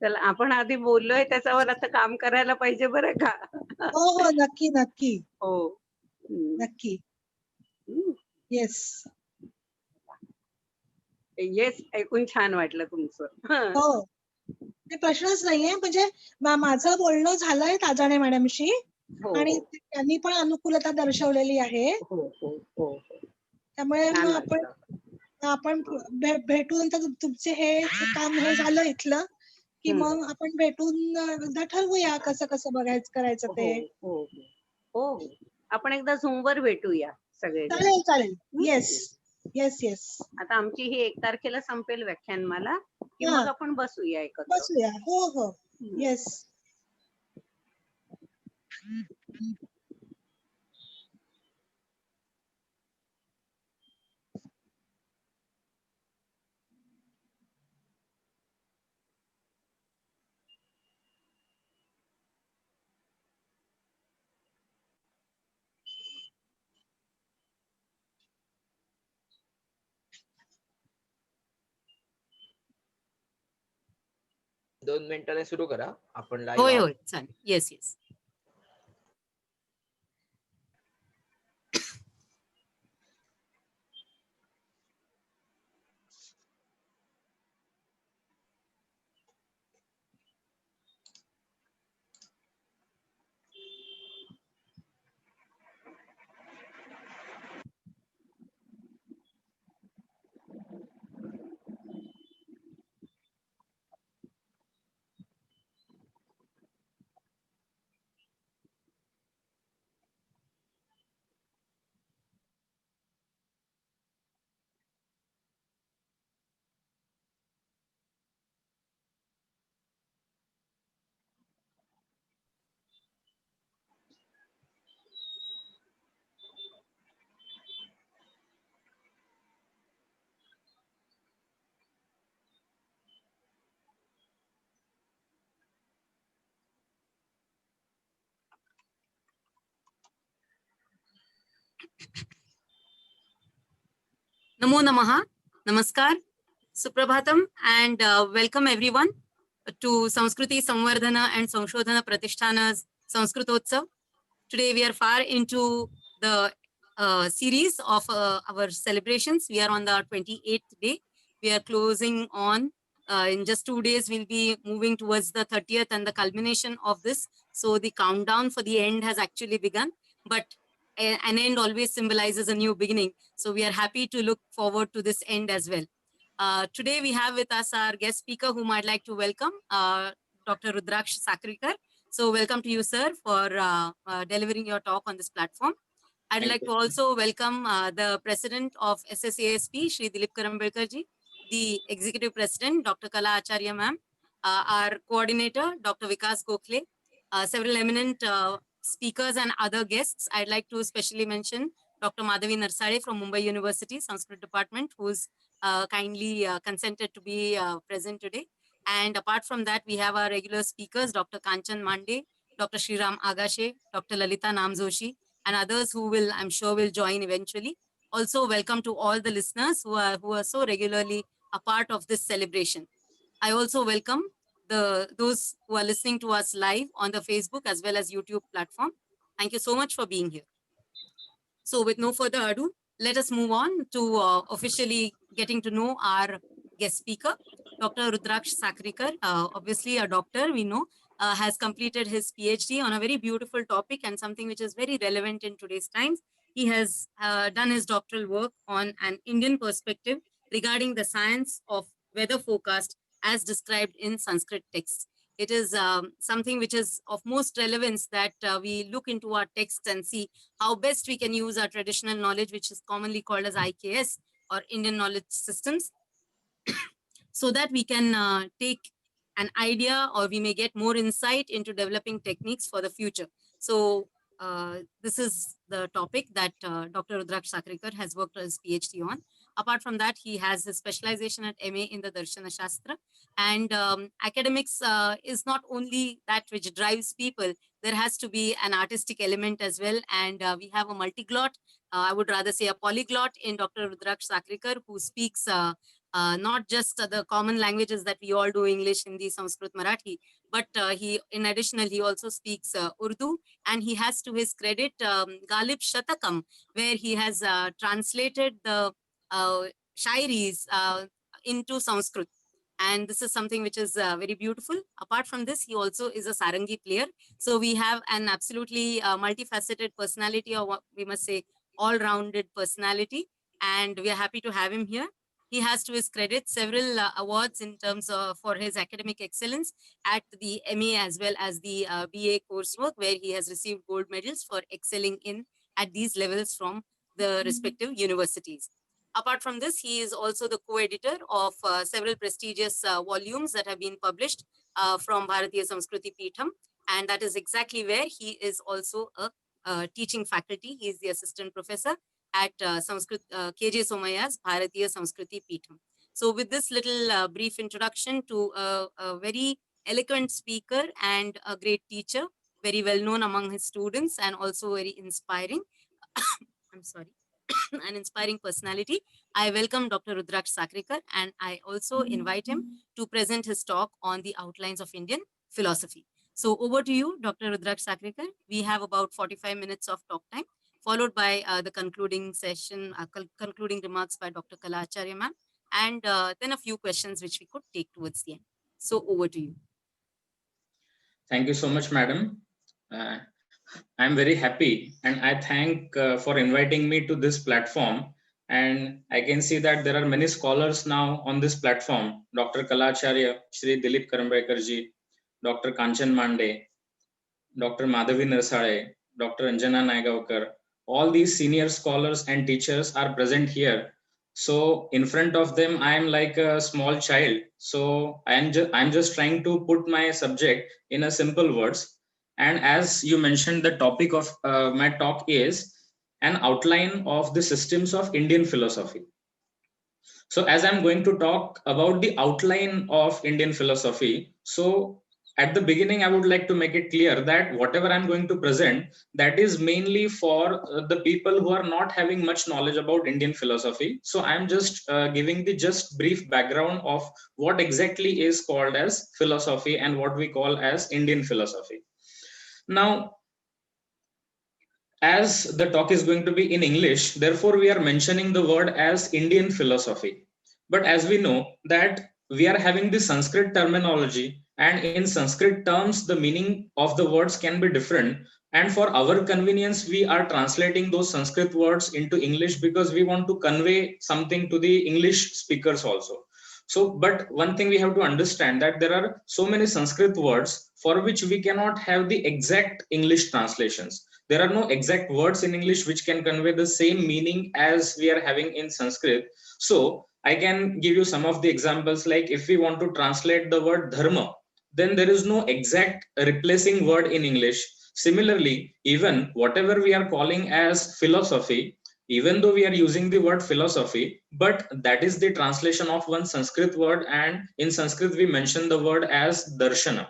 चला आपण आधी बोललोय त्याच्यावर आता काम करायला पाहिजे बरं का. हो हो, नक्की नक्की हो. नक्की. येस. येस ऐकून छान वाटलं तुमचं. हो, ते प्रश्नच नाहीये. म्हणजे माझं बोलणं झालंय ताजाणे मॅडमशी हो आणि हो त्यांनी पण अनुकूलता दर्शवलेली आहे. हो हो हो हो. त्यामुळे छान मग वाटलं. आपण भेटून तर तुमचे हे काम हे झालं इथलं की मग आपण भेटून एकदा ठरवूया कसं कसं बघायचं करायचं हो ते. हो हो हो. आपण एकदा झूमवर भेटूया सगळेजण. चालेल चालेल. Yes yes yes. आता आमची ही 1 तारखेला संपेल व्याख्यानमाला की हा, मग आपण बसूया एकत्र. बसूया. हो हो. येस. दोन मिनिटाने सुरू करा. आपण होय लाईव्ह होय चालेल. Yes yes. Namo Namaha, Namaskar, Suprabhatam, and welcome everyone to Sanskriti Samvardhana and Sanshodhana Pratishtana's Sanskritotsav. Today we are far into the series of our celebrations. We are on the 28th day. We are closing on. In just 2 days, we'll be moving towards the 30th and the culmination of this. So the countdown for the end has actually begun. But an end always symbolizes a new beginning. So we are happy to look forward to this end as well. Today we have with us our guest speaker whom I'd like to welcome, Dr. Rudraksh Sakrikar. So welcome to you, sir, for delivering your talk on this platform. I'd like to also welcome the president of SSASP, Shri Dilip Karambelkarji, the executive president, Dr. Kala Acharya ma'am, our coordinator, Dr. Vikas Gokhale, several eminent speakers and other guests. I'd like to especially mention Dr. Madhavi Narsale from Mumbai University, Sanskrit Department, who's kindly consented to be present today. And apart from that, we have our regular speakers, Dr. Kanchan Mande, Dr. Shriram Agashe, Dr. Lalita Namzoshi, and others who will, I'm sure, will join eventually. Also, welcome to all the listeners who are so regularly a part of this celebration. I also welcome those who are listening to us live on the Facebook as well as YouTube platform. Thank you so much for being here. So with no further ado, let us move on to officially getting to know our guest speaker, Dr. Rudraksh Sakrikar, obviously a doctor, we know, has completed his PhD on a very beautiful topic and something which is very relevant in today's times. He has done his doctoral work on an Indian perspective regarding the science of weather forecast as described in Sanskrit texts. It is something which is of most relevance that we look into our texts and see how best we can use our traditional knowledge, which is commonly called as IKS or Indian knowledge systems, so that we can take an idea or we may get more insight into developing techniques for the future. So this is the topic that Dr. Rudraksh Sakrikar has worked his PhD on. Apart from that, he has his specialization at MA in the Darshana Shastra. And academics is not only that which drives people, there has to be an artistic element as well. And we have a multiglot, I would rather say a polyglot in Dr. Rudraksh Sakrikar, who speaks not just the common languages that we all do, English, Hindi, Sanskrit, Marathi, but in addition, he also speaks Urdu, and he has to his credit Galib Shatakam, where he has translated the shairis into Sanskrit. And this is something which is very beautiful. Apart from this, he also is a sarangi player. So we have an absolutely multifaceted personality, or what we must say, all-rounded personality. And we are happy to have him here. He has to his credit several awards in terms of for his academic excellence at the MA as well as the BA coursework, where he has received gold medals for excelling in at these levels from the respective universities. Apart from this, he is also the co-editor of several prestigious volumes that have been published from Bharatiya Samskriti Peetham, and that is exactly where he is also a teaching faculty. He is the assistant professor at KJ Somaya's Bharatiya Samskriti Peetham. So with this little brief introduction to a very eloquent speaker and a great teacher, very well known among his students and also very inspiring, I'm sorry, an inspiring personality, I welcome Dr. Rudraksh Sakrikar, and I also invite him to present his talk on the outlines of Indian philosophy. So over to you, Dr. Rudraksh Sakrikar. We have about 45 minutes of talk time, followed by the concluding session, concluding remarks by Dr. Kalacharya ma'am, and then a few questions which we could take towards the end. So over to you. Thank you so much, madam. I'm very happy, and I thank for inviting me to this platform. And I can see that there are many scholars now on this platform: Dr. Kalacharya, Shri Dilip Karambaikarji, Dr. Kanchan Mande, Dr. Madhavi Narsale, Dr. Anjana Naigavkar. All these senior scholars and teachers are present here. So in front of them, I am like a small child. So I'm just trying to put my subject in a simple words. And as you mentioned, the topic of my talk is an outline of the systems of Indian philosophy. So as I'm going to talk about the outline of Indian philosophy, so at the beginning, I would like to make it clear that whatever I'm going to present, that is mainly for the people who are not having much knowledge about Indian philosophy. So I'm just giving the just brief background of what exactly is called as philosophy and what we call as Indian philosophy. Now, as the talk is going to be in English, therefore we are mentioning the word as Indian philosophy. But as we know that we are having the Sanskrit terminology, and in Sanskrit terms, the meaning of the words can be different. And for our convenience, we are translating those Sanskrit words into English because we want to convey something to the English speakers also. So, but one thing we have to understand that there are so many Sanskrit words for which we cannot have the exact English translations. There are no exact words in English which can convey the same meaning as we are having in Sanskrit. So I can give you some of the examples, like if we want to translate the word dharma, then there is no exact replacing word in English. Similarly, even whatever we are calling as philosophy, even though we are using the word philosophy, but that is the translation of one Sanskrit word, and in Sanskrit we mention the word as darshana.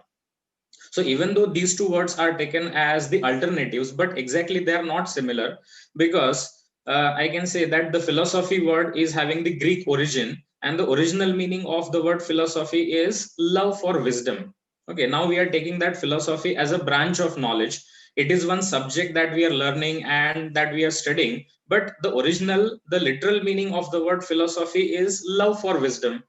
So even though these two words are taken as the alternatives, but exactly they are not similar, because I can say that the philosophy word is having the Greek origin, and the original meaning of the word philosophy is love for wisdom. Okay, now we are taking that philosophy as a branch of knowledge. It is one subject that we are learning and that we are studying, but the literal meaning of the word philosophy is love for wisdom.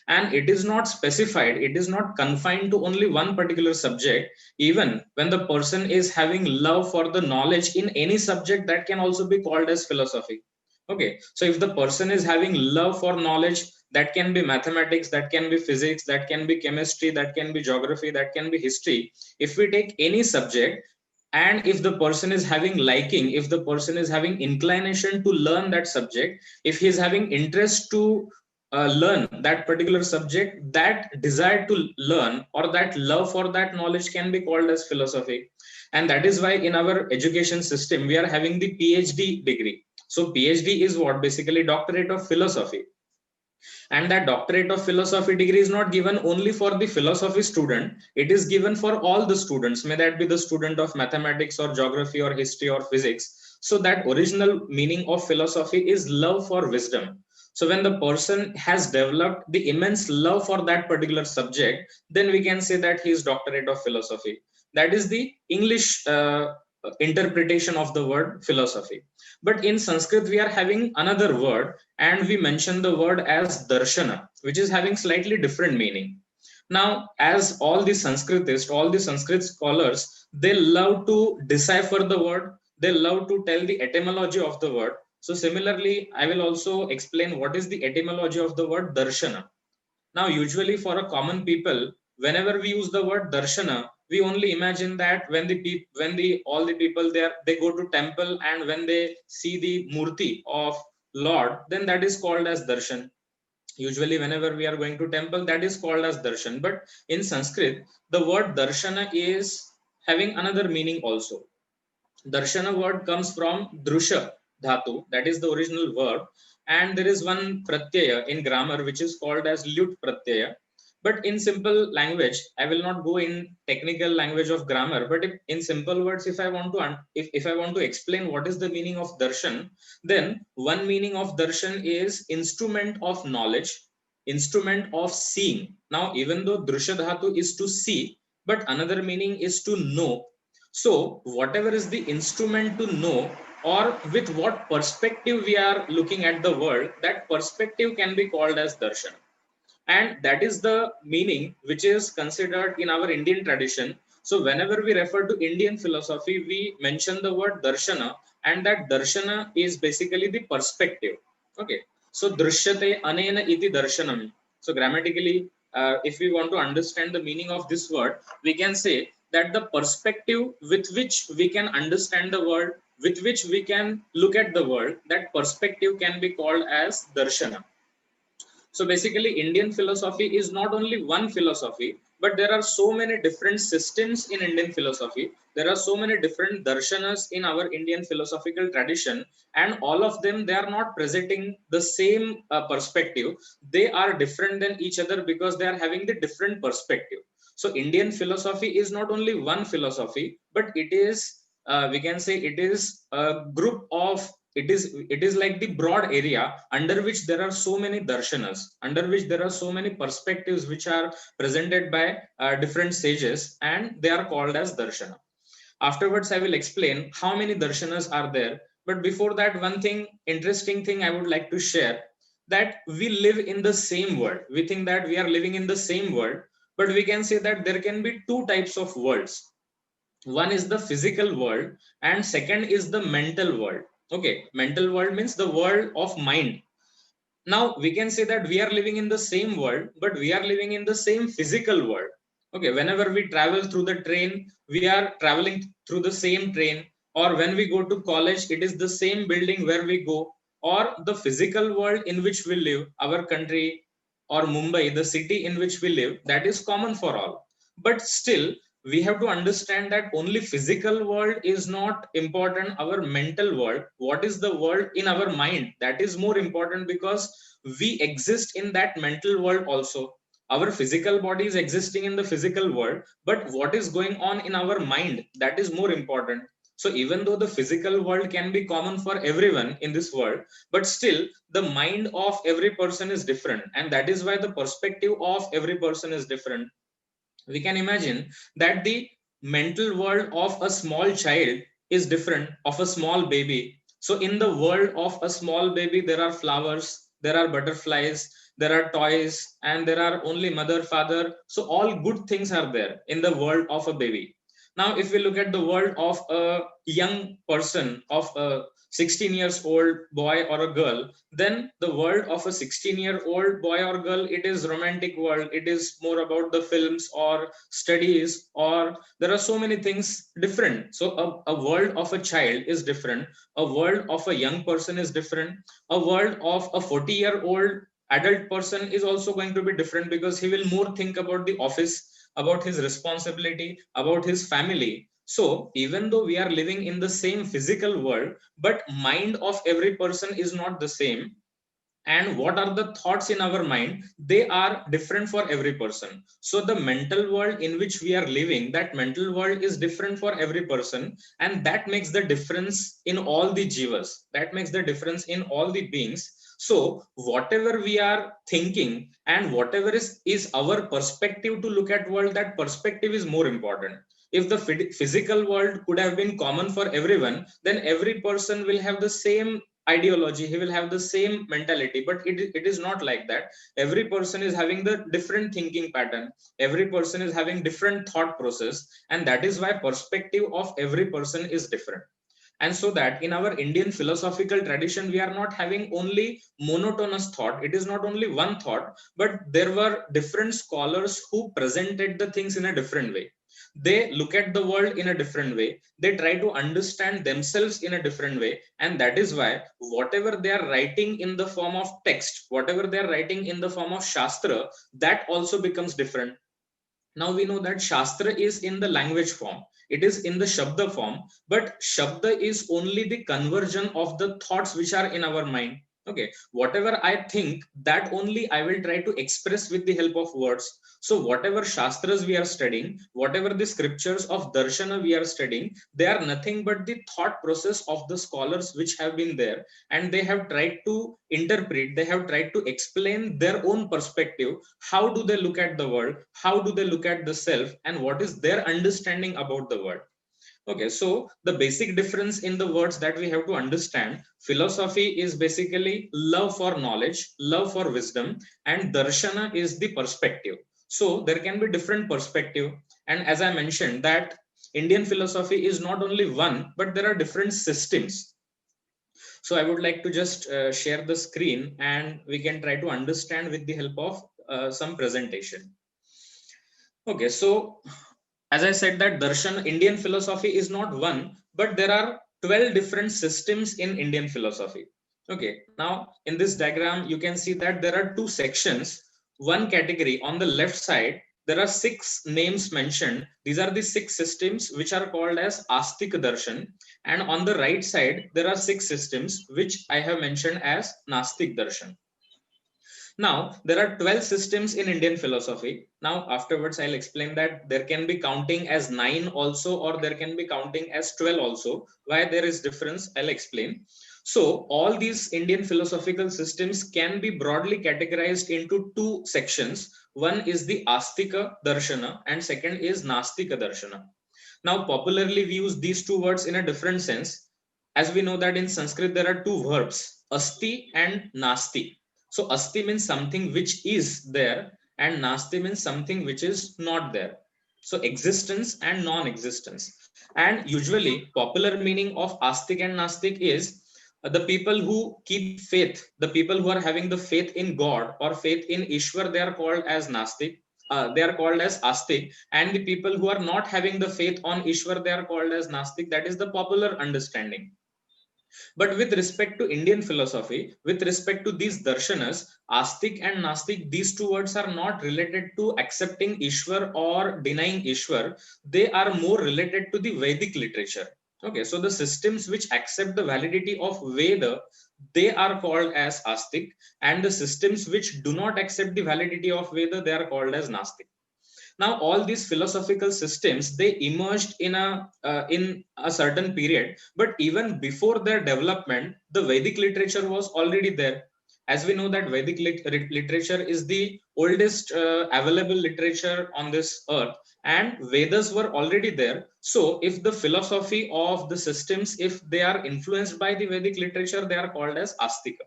And it is not specified, it is not confined to only one particular subject. Even when the person is having love for the knowledge in any subject, that can also be called as philosophy. Okay, so if the person is having love for knowledge, that can be mathematics, that can be physics, that can be chemistry, that can be geography, that can be history. If we take any subject, and if the person is having liking, if the person is having inclination to learn that subject, if he is having interest to learn that particular subject, that desire to learn or that love for that knowledge can be called as philosophy. And that is why in our education system we are having the PhD degree. So PhD is what? Basically doctorate of philosophy. And that doctorate of philosophy degree is not given only for the philosophy student, it is given for all the students, may that be the student of mathematics or geography or history or physics. So that original meaning of philosophy is love for wisdom. So when the person has developed the immense love for that particular subject, then we can say that he is doctorate of philosophy. That is the English interpretation of the word philosophy. But in Sanskrit, we are having another word, and we mention the word as darshana, which is having slightly different meaning. Now, as all the Sanskritists, all the Sanskrit scholars, they love to decipher the word, they love to tell the etymology of the word. So similarly, I will also explain what is the etymology of the word darshana. Now, usually for a common people, whenever we use the word darshana, we only imagine that when the all the people there, they go to temple, and when they see the murti of Lord, then that is called as darshan. Usually whenever we are going to temple, that is called as darshan. But in Sanskrit, the word darshana is having another meaning also. Darshana word comes from drusha dhatu, that is the original verb, and there is one pratyaya in grammar which is called as lut pratyaya. But in simple language, I will not go in technical language of grammar, but if, in simple words, if I want to if I want to explain what is the meaning of darshan, then one meaning of darshan is instrument of knowledge, instrument of seeing. Now, even though drusha dhatu is to see, but another meaning is to know. So, whatever is the instrument to know, or with what perspective we are looking at the world, that perspective can be called as darshan. And that is the meaning which is considered in our Indian tradition. So, whenever we refer to Indian philosophy, we mention the word darshana, and that darshana is basically the perspective. Okay. So, drishyate anena iti darshanam. So, grammatically, if we want to understand the meaning of this word, we can say that the perspective with which we can understand the world, with which we can look at the world, that perspective can be called as darshana. So basically, Indian philosophy is not only one philosophy, but there are so many different systems in Indian philosophy. There are so many different darshanas in our Indian philosophical tradition, and all of them, they are not presenting the same perspective. They are different than each other because they are having the different perspective. So Indian philosophy is not only one philosophy, but it is we can say it is a group of, it is like the broad area under which there are so many darshanas, under which there are so many perspectives which are presented by different sages, and they are called as darshana. Afterwards, I will explain how many darshanas are there. But before that, one thing, interesting thing I would like to share, that we live in the same world. We think that we are living in the same world, but we can say that there can be two types of worlds. One is the physical world, and second is the mental world. Okay, mental world means the world of mind. Now we can say that we are living in the same world, but we are living in the same physical world. Okay, whenever we travel through the train, we are traveling through the same train. Or when we go to college, it is the same building where we go. Or the physical world in which we live, our country, or Mumbai, the city in which we live, that is common for all. But still, we have to understand that only physical world is not important. Our mental world, what is the world in our mind, that is more important, because we exist in that mental world also. Our physical body is existing in the physical world, but what is going on in our mind, that is more important. So even though the physical world can be common for everyone in this world, but still the mind of every person is different, and that is why the perspective of every person is different. We can imagine that the mental world of a small child is different of a small baby. So in the world of a small baby, there are flowers, there are butterflies, there are toys, and there are only mother, father. So all good things are there in the world of a baby. Now if we look at the world of a young person, of a 16 years old boy or a girl, then the world of a 16-year-old boy or girl, it is romantic world, it is more about the films or studies, or there are so many things different. So a world of a child is different, a world of a young person is different, a world of a 40-year-old adult person is also going to be different, because he will more think about the office, about his responsibility, about his family. So even though we are living in the same physical world, but mind of every person is not the same. And what are the thoughts in our mind, they are different for every person. So the mental world in which we are living, that mental world is different for every person, and that makes the difference in all the jivas, that makes the difference in all the beings. So whatever we are thinking and whatever is our perspective to look at world, that perspective is more important. If the physical world could have been common for everyone, then every person will have the same ideology, he will have the same mentality, but it is not like that. Every person is having the different thinking pattern, every person is having different thought process, and that is why perspective of every person is different. And so that in our Indian philosophical tradition, we are not having only monotonous thought, it is not only one thought, but there were different scholars who presented the things in a different way. They look at the world in a different way, they try to understand themselves in a different way, and that is why whatever they are writing in the form of text, whatever they are writing in the form of shastra, that also becomes different. Now we know that shastra is in the language form, it is in the shabda form, but shabda is only the conversion of the thoughts which are in our mind. Okay, whatever I think, that only I will try to express with the help of words. So whatever shastras we are studying, whatever the scriptures of darshana we are studying, they are nothing but the thought process of the scholars which have been there, and they have tried to interpret, they have tried to explain their own perspective. How do they look at the world, how do they look at the self, and what is their understanding about the world. Okay, so the basic difference in the words that we have to understand: philosophy is basically love for knowledge, love for wisdom, and darshana is the perspective. So there can be different perspective, and as I mentioned that Indian philosophy is not only one, but there are different systems. So I would like to just share the screen and we can try to understand with the help of some presentation. Okay, so as I said that darshan, Indian philosophy is not one, but there are 12 different systems in Indian philosophy. Okay, now in this diagram, you can see that there are two sections. One category on the left side, there are 6 names mentioned. These are the 6 systems which are called as Astik Darshan. And on the right side, there are 6 systems which I have mentioned as Nastik Darshan. Now, there are 12 systems in Indian philosophy. Now, afterwards, I'll explain that there can be counting as 9 also, or there can be counting as 12 also. Why there is difference, I'll explain. So, all these Indian philosophical systems can be broadly categorized into 2 sections. One is the Astika Darshana and second is Nastika Darshana. Now, popularly we use these two words in a different sense. As we know that in Sanskrit there are two verbs, asti and nasti. So asti means something which is there and nasti means something which is not there. So existence and non-existence. And usually popular meaning of astik and nastik is the people who keep faith, the people who are having the faith in God or faith in Ishwar, they are called as nastik. They are called as astik, and the people who are not having the faith on Ishwar, they are called as nastik. That is the popular understanding. But with respect to Indian philosophy, with respect to these darshanas, astik and nastik, these two words are not related to accepting Ishwar or denying Ishwar. They are more related to the Vedic literature. Okay, so the systems which accept the validity of Veda, they are called as astik, and the systems which do not accept the validity of Veda, they are called as nastik. Now all these philosophical systems, they emerged in a certain period, but even before their development the Vedic literature was already there. As we know that Vedic literature is the oldest available literature on this earth, and Vedas were already there. So if the philosophy of the systems, if they are influenced by the Vedic literature, they are called as astika.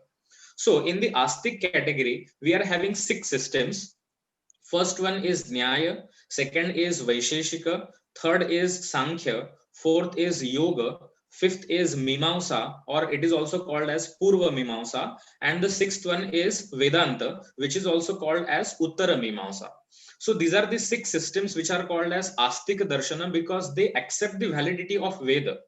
So in the astic category we are having 6 systems. First one is Nyaya, second is Vaisheshika, third is Sankhya, fourth is Yoga, fifth is Mimamsa, or it is also called as Purva Mimamsa, and the sixth one is Vedanta, which is also called as Uttara Mimamsa. So these are the 6 systems which are called as Astika Darshana because they accept the validity of Veda.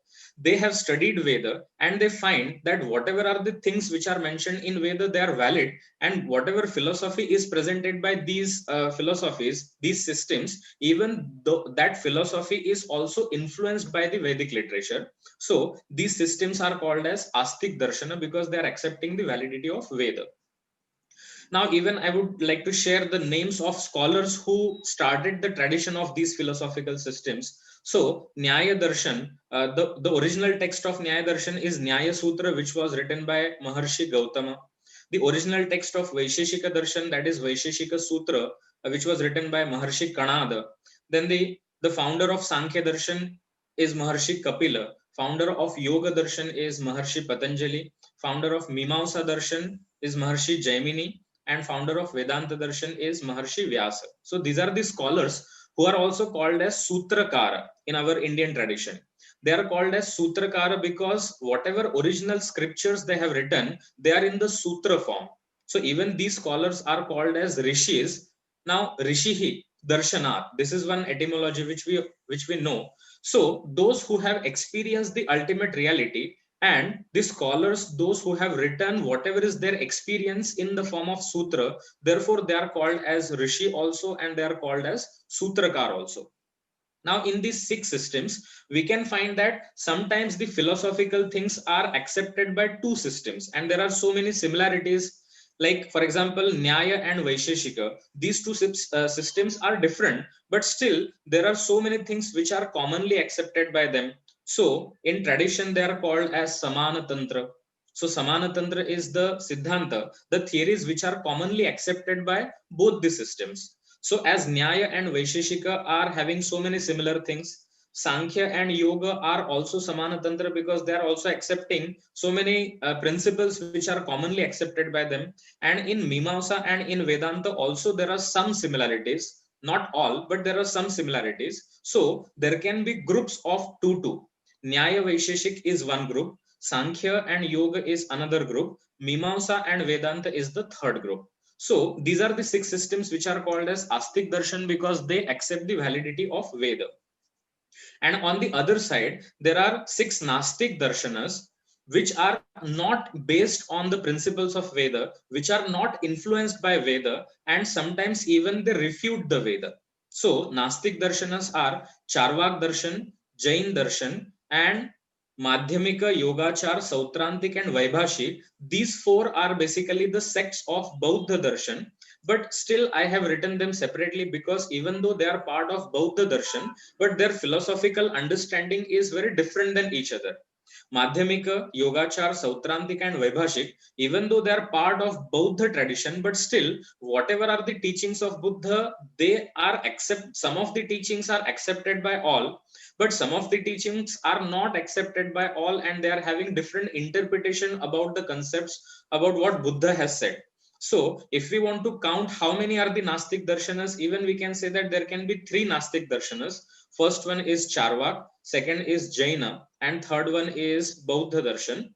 They have studied Veda and they find that whatever are the things which are mentioned in Veda, they are valid, and whatever philosophy is presented by these philosophies, these systems, even though that philosophy is also influenced by the Vedic literature. So these systems are called as Astik Darshana because they are accepting the validity of Veda. Now, even I would like to share the names of scholars who started the tradition of these philosophical systems. So, Nyaya Darshan, the original text of Nyaya Darshan is Nyaya Sutra, which was written by Maharshi Gautama. the original text of Vaisheshika Darshan, that is Vaisheshika Sutra, which was written by Maharshi Kanada. Then the founder of Sankhya Darshan is Maharshi Kapila. Founder of Yoga Darshan is Maharshi Patanjali. Founder of Mimamsa Darshan is Maharshi Jaimini. And founder of Vedanta Darshan is Maharshi Vyasa. So these are the scholars who are also called as Sutrakara in our Indian tradition. They are called as Sutrakara because whatever original scriptures they have written, they are in the Sutra form. So even these scholars are called as Rishis. Now, Rishihi, Darshanat, this is one etymology which we know. So those who have experienced the ultimate reality, and the scholars, those who have written whatever is their experience in the form of sutra, therefore they are called as Rishi also, and they are called as Sutrakar also. Now, in these six systems, we can find that sometimes the philosophical things are accepted by two systems, and there are so many similarities. Like, for example, Nyaya and Vaisheshika, these two systems are different, but still there are so many things which are commonly accepted by them. So, in tradition, they are called as Samana Tantra. So, Samana Tantra is the Siddhanta, the theories which are commonly accepted by both the systems. So as Nyaya and Vaisheshika are having so many similar things, Sankhya and Yoga are also Samana Tantra because they are also accepting so many principles which are commonly accepted by them. And in Mimamsa and in Vedanta also there are some similarities, not all, but there are some similarities. So there can be groups of two. Nyaya Vaisheshik is one group, Sankhya and Yoga is another group, Mimamsa and Vedanta is the third group. So these are the six systems which are called as Astik Darshan because they accept the validity of Veda. And on the other side, there are six Nastik Darshanas which are not based on the principles of Veda, which are not influenced by Veda, and sometimes even they refute the Veda. So Nastik Darshanas are Charvak Darshan, Jain Darshan, and Madhyamika, Yogachar, Sautrantik, and Vaibhashi. These four are basically the sects of Bauddha Darshan, but still I have written them separately because even though they are part of Bauddha Darshan, but their philosophical understanding is very different than each other. Madhyamika, Yogachar, Sautrantik, and Vaibhashik, even though they are part of Bauddha tradition, but still, whatever are the teachings of Buddha, some of the teachings are accepted by all, but some of the teachings are not accepted by all, and they are having different interpretation about the concepts about what Buddha has said. So, if we want to count how many are the Nastik Darshanas, even we can say that there can be three Nastik Darshanas. First one is Charvak, second is Jaina, and third one is Bauddha Darshan.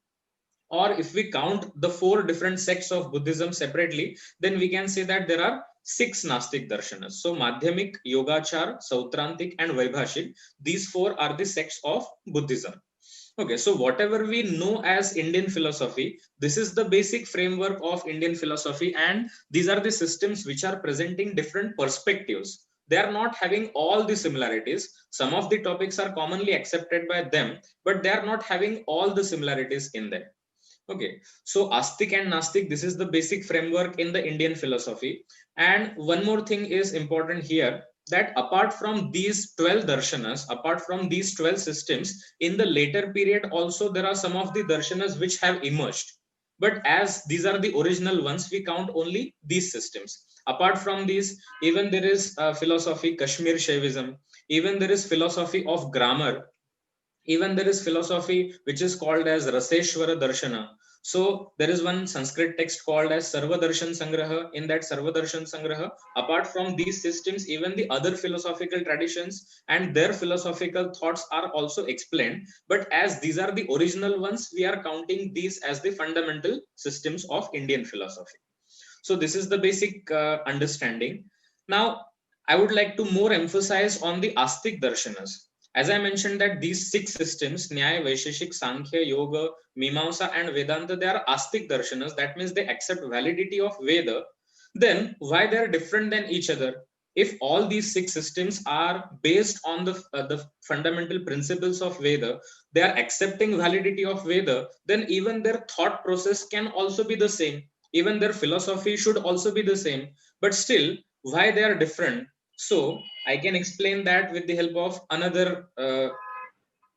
Or if we count the four different sects of Buddhism separately, then we can say that there are six Nastik Darshanas. So Madhyamik, Yogachar, Sautrantik, and Vaibhashik, these four are the sects of Buddhism. Okay, so whatever we know as Indian philosophy, this is the basic framework of Indian philosophy, and these are the systems which are presenting different perspectives. They are not having all the similarities. Some of the topics are commonly accepted by them, but they are not having all the similarities in them. Okay, so Astik and Nastik, this is the basic framework in the Indian philosophy. And one more thing is important here, that apart from these 12 darshanas, apart from these 12 systems, in the later period also there are some of the darshanas which have emerged. But as these are the original ones, we count only these systems. Apart from these, even there is philosophy, Kashmir Shaivism, even there is philosophy of grammar, even there is philosophy which is called as Raseshwara Darshana. So there is one Sanskrit text called as Sarva Darshan Sangraha. In that Sarva Darshan Sangraha, apart from these systems, even the other philosophical traditions and their philosophical thoughts are also explained. But as these are the original ones, we are counting these as the fundamental systems of Indian philosophy. So this is the basic understanding. Now, I would like to more emphasize on the Astik Darshanas. As I mentioned that these six systems, Nyaya, Vaisheshik, Sankhya, Yoga, Mimamsa, and Vedanta, they are Astik Darshanas. That means they accept validity of Veda. Then why they are different than each other? If all these six systems are based on the fundamental principles of Veda, they are accepting validity of Veda, then even their thought process can also be the same. Even their philosophy should also be the same. But still, why they are different? So I can explain that with the help of another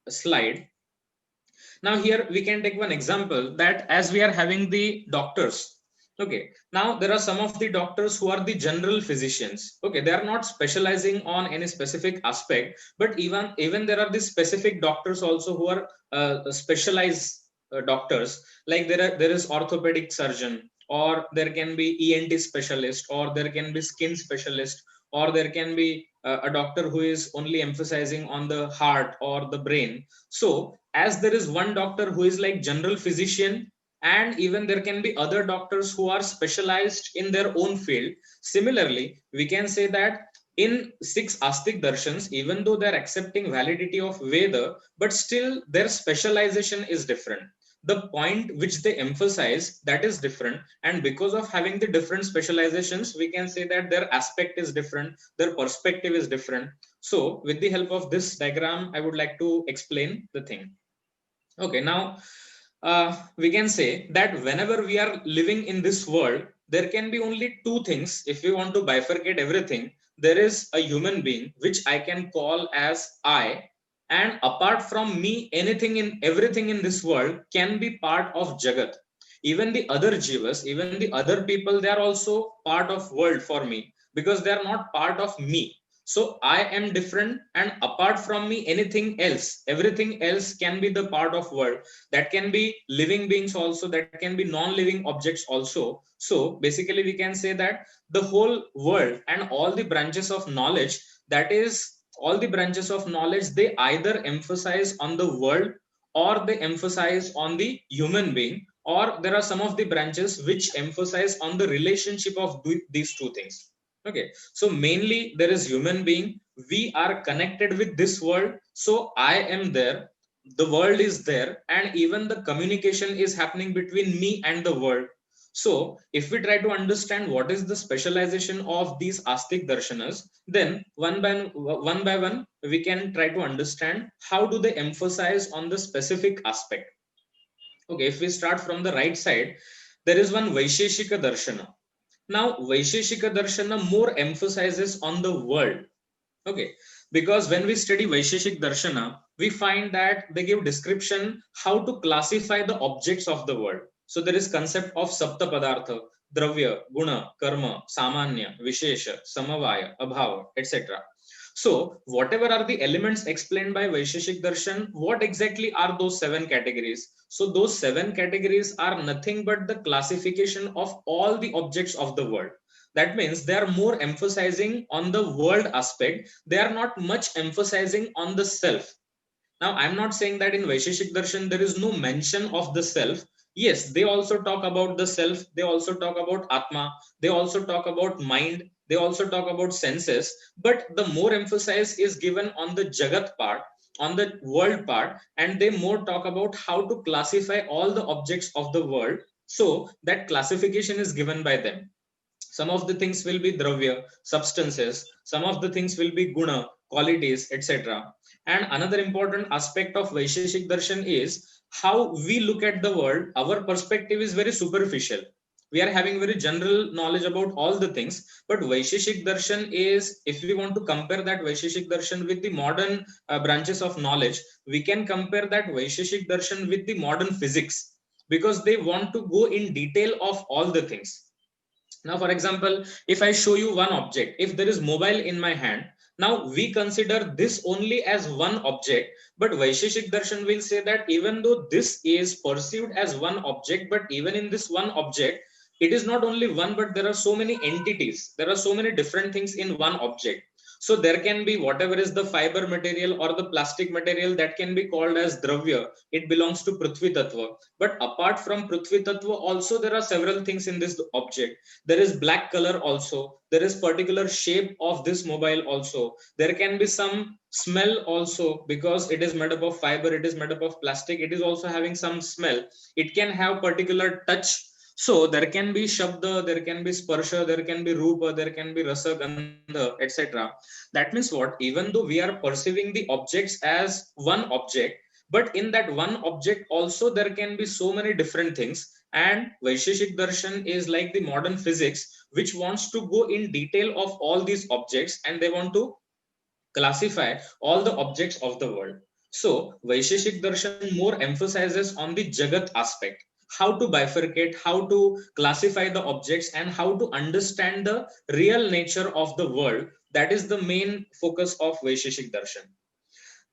slide. Now here we can take one example, that as we are having the doctors, Okay, now there are some of the doctors who are the general physicians. Okay, they are not specializing on any specific aspect, but even there are the specific doctors also who are specialized doctors. Like there is orthopedic surgeon, or there can be ENT specialist, or there can be skin specialist, or there can be a doctor who is only emphasizing on the heart or the brain. So as there is one doctor who is like general physician, and even there can be other doctors who are specialized in their own field. Similarly, we can say that in six astic darshans, even though they're accepting validity of Veda, but still their specialization is different. The point which they emphasize, that is different, and because of having the different specializations, we can say that their aspect is different, their perspective is different. So with the help of this diagram, I would like to explain the thing. Okay, now we can say that whenever we are living in this world, there can be only two things. If we want to bifurcate everything, there is a human being, which I can call as I, and apart from me, anything in everything in this world can be part of Jagat. Even the other jivas, even the other people, they are also part of world for me, because they are not part of me. So I am different, and apart from me, anything else, everything else can be the part of world. That can be living beings also, that can be non-living objects also. So basically we can say that the whole world and all the branches of knowledge, that is all the branches of knowledge, they either emphasize on the world, or they emphasize on the human being, or there are some of the branches which emphasize on the relationship of these two things. Okay, so mainly there is human being, we are connected with this world, so I am there, the world is there, and even the communication is happening between me and the world. So if we try to understand what is the specialization of these astic darshanas, then one by one we can try to understand how do they emphasize on the specific aspect. Okay, if we start from the right side, there is one Vaisheshika Darshana. Now, Vaisheshika Darshana more emphasizes on the world. Okay, because when we study Vaisheshik Darshana, we find that they give description how to classify the objects of the world. So there is concept of Sapta Padartha, Dravya, Guna, Karma, Samanya, Vishesha, Samavaya, Abhava, etc. So whatever are the elements explained by Vaisheshik Darshan, what exactly are those seven categories? So those seven categories are nothing but the classification of all the objects of the world. That means they are more emphasizing on the world aspect. They are not much emphasizing on the self. Now, I'm not saying that in Vaisheshik Darshan there is no mention of the self. Yes, they also talk about the self. They also talk about Atma. They also talk about mind. They also talk about senses. But the more emphasis is given on the Jagat part, on the world part, and they more talk about how to classify all the objects of the world. So that classification is given by them. Some of the things will be dravya, substances, some of the things will be guna, qualities, etc. And another important aspect of Vaisheshik Darshan is how we look at the world. Our perspective is very superficial. We are having very general knowledge about all the things, but Vaisheshik Darshan is, if we want to compare that Vaisheshik Darshan with the modern branches of knowledge, we can compare that Vaisheshik Darshan with the modern physics, because they want to go in detail of all the things. Now, for example, if I show you one object, if there is mobile in my hand, now we consider this only as one object, but Vaisheshik Darshan will say that even though this is perceived as one object, but even in this one object, it is not only one, but there are so many entities, there are so many different things in one object. So there can be whatever is the fiber material or the plastic material, that can be called as dravya. It belongs to Prithvi Tattva. But apart from Prithvi Tattva, also there are several things in this object. There is black color also, there is particular shape of this mobile also, there can be some smell also, because it is made up of fiber, it is made up of plastic, it is also having some smell, it can have particular touch. So there can be shabda, there can be sparsha, there can be rupa, there can be rasa, gandha, etc. That means what, even though we are perceiving the objects as one object, but in that one object also there can be so many different things. And Vaisheshik Darshan is like the modern physics, which wants to go in detail of all these objects, and they want to classify all the objects of the world. So Vaisheshik Darshan more emphasizes on the Jagat aspect. how to bifurcate, how to classify the objects, and how to understand the real nature of the world. That is the main focus of Vaisheshik Darshan.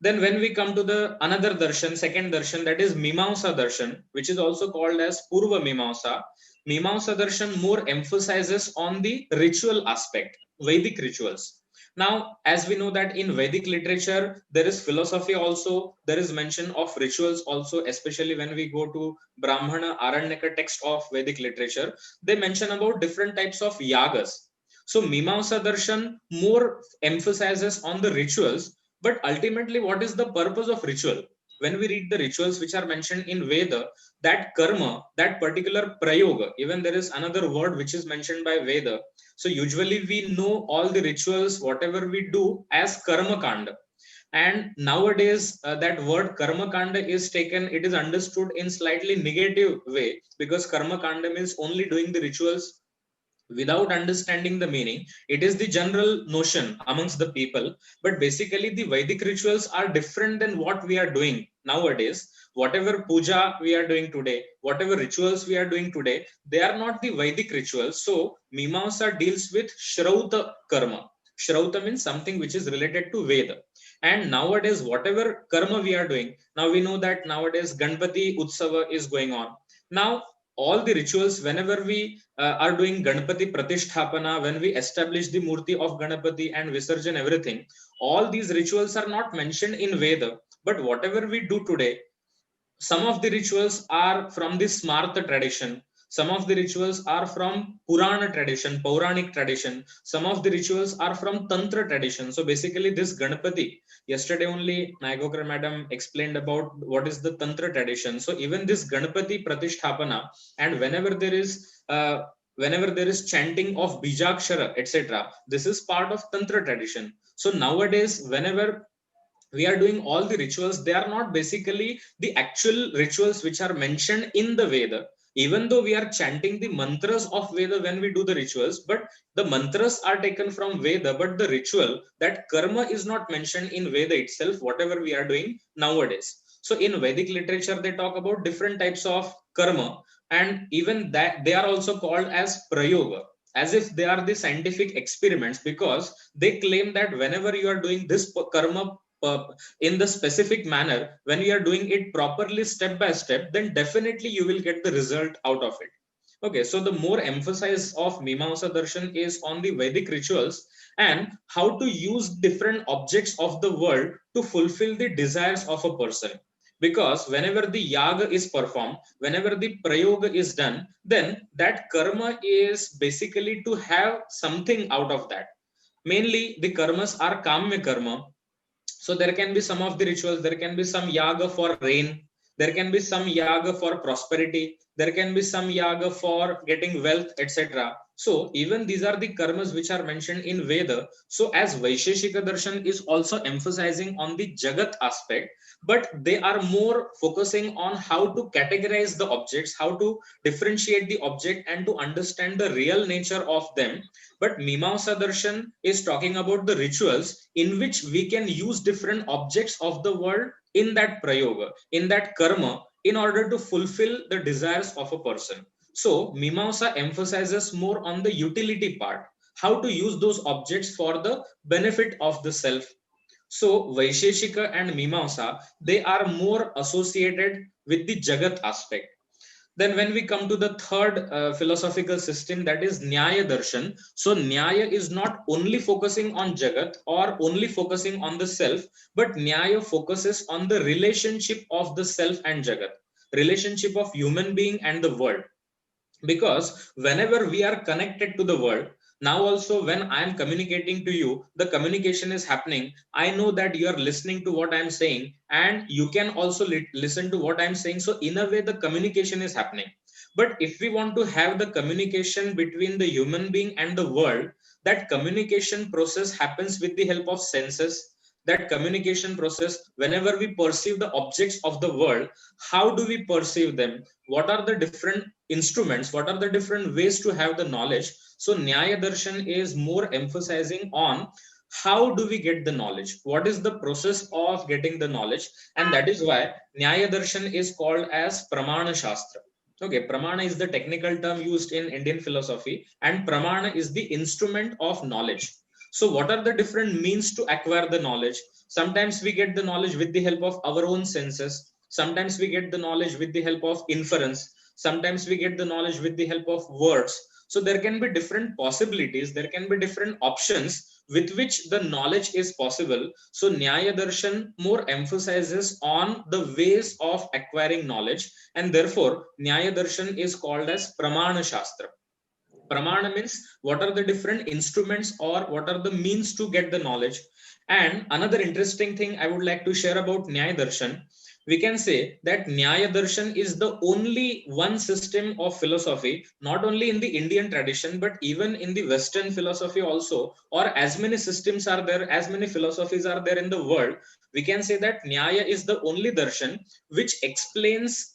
Then when we come to the another darshan, second darshan, that is Mimamsa darshan, which is also called as Purva Mimamsa. Mimamsa darshan more emphasizes on the ritual aspect, Vedic rituals. Now, as we know that in Vedic literature, there is philosophy also, there is mention of rituals also, especially when we go to Brahmana Aranyaka text of Vedic literature, they mention about different types of yagas. So Mimamsa darshan more emphasizes on the rituals, but ultimately, what is the purpose of ritual? When we read the rituals which are mentioned in Veda, that karma, that particular prayoga, even there is another word which is mentioned by Veda. So usually we know all the rituals, whatever we do as karma kanda. And nowadays, that word karma kanda is taken, it is understood in slightly negative way, because karma kanda means only doing the rituals without understanding the meaning. It is the general notion amongst the people, but basically the Vedic rituals are different than what we are doing nowadays. Whatever puja we are doing today, whatever rituals we are doing today, they are not the Vedic rituals. So Mimamsa deals with Shrauta karma. Shrauta means something which is related to Veda. And nowadays, whatever karma we are doing, now we know that nowadays Ganpati Utsava is going on. Now, all the rituals, whenever we are doing Ganpati Pratisthapana, when we establish the Murti of Ganapati and Visarjan, everything, all these rituals are not mentioned in Veda. But whatever we do today, some of the rituals are from the Smarta tradition. Some of the rituals are from Purana tradition, Pauranic tradition. Some of the rituals are from Tantra tradition. So basically, this Ganapati, yesterday only Nagokar madam explained about what is the Tantra tradition. So even this Ganapati Pratisthapana, and whenever there is chanting of Bijakshara, etc., this is part of Tantra tradition. So nowadays, whenever we are doing all the rituals, they are not basically the actual rituals which are mentioned in the Veda. Even though we are chanting the mantras of Veda when we do the rituals, but the mantras are taken from Veda, but the ritual, that karma is not mentioned in Veda itself, whatever we are doing nowadays. So in Vedic literature, they talk about different types of karma, and even that they are also called as prayoga, as if they are the scientific experiments, because they claim that whenever you are doing this karma in the specific manner, when you are doing it properly step by step, then definitely you will get the result out of it. Okay, so the more emphasis of Mimamsa Darshan is on the Vedic rituals and how to use different objects of the world to fulfill the desires of a person. Because whenever the yaga is performed, whenever the prayoga is done, then that karma is basically to have something out of that. Mainly the karmas are kamya karma. So there can be some of the rituals, there can be some yaga for rain, there can be some yaga for prosperity, there can be some yaga for getting wealth, etc. So even these are the karmas which are mentioned in Veda. So as Vaisheshika Darshan is also emphasizing on the Jagat aspect, but they are more focusing on how to categorize the objects, how to differentiate the object, and to understand the real nature of them. But Mimamsa Darshan is talking about the rituals in which we can use different objects of the world in that prayoga, in that karma, in order to fulfill the desires of a person. So Mimamsa emphasizes more on the utility part, how to use those objects for the benefit of the self. So Vaisheshika and Mimamsa, they are more associated with the Jagat aspect. Then when we come to the third philosophical system, that is Nyaya Darshan. So Nyaya is not only focusing on Jagat or only focusing on the self, but Nyaya focuses on the relationship of the self and Jagat, relationship of human being and the world. Because whenever we are connected to the world, now also when I am communicating to you, the communication is happening. I know that you are listening to what I am saying, and you can also listen to what I am saying. So in a way, the communication is happening. But if we want to have the communication between the human being and the world, that communication process happens with the help of senses. That communication process, whenever we perceive the objects of the world, how do we perceive them? What are the different instruments, what are the different ways to have the knowledge? So Nyaya Darshan is more emphasizing on how do we get the knowledge, what is the process of getting the knowledge. And that is why Nyaya Darshan is called as Pramana Shastra. Okay, pramana is the technical term used in Indian philosophy, and pramana is the instrument of knowledge. So, what are the different means to acquire the knowledge? Sometimes we get the knowledge with the help of our own senses. Sometimes we get the knowledge with the help of inference. Sometimes we get the knowledge with the help of words. So, there can be different possibilities, there can be different options with which the knowledge is possible. So, Nyaya Darshan more emphasizes on the ways of acquiring knowledge, and therefore Nyaya Darshan is called as Pramana Shastra. Pramana means what are the different instruments or what are the means to get the knowledge. And another interesting thing I would like to share about Nyaya Darshan, we can say that Nyaya Darshan is the only one system of philosophy, not only in the Indian tradition, but even in the Western philosophy also, or as many systems are there, as many philosophies are there in the world, we can say that Nyaya is the only darshan which explains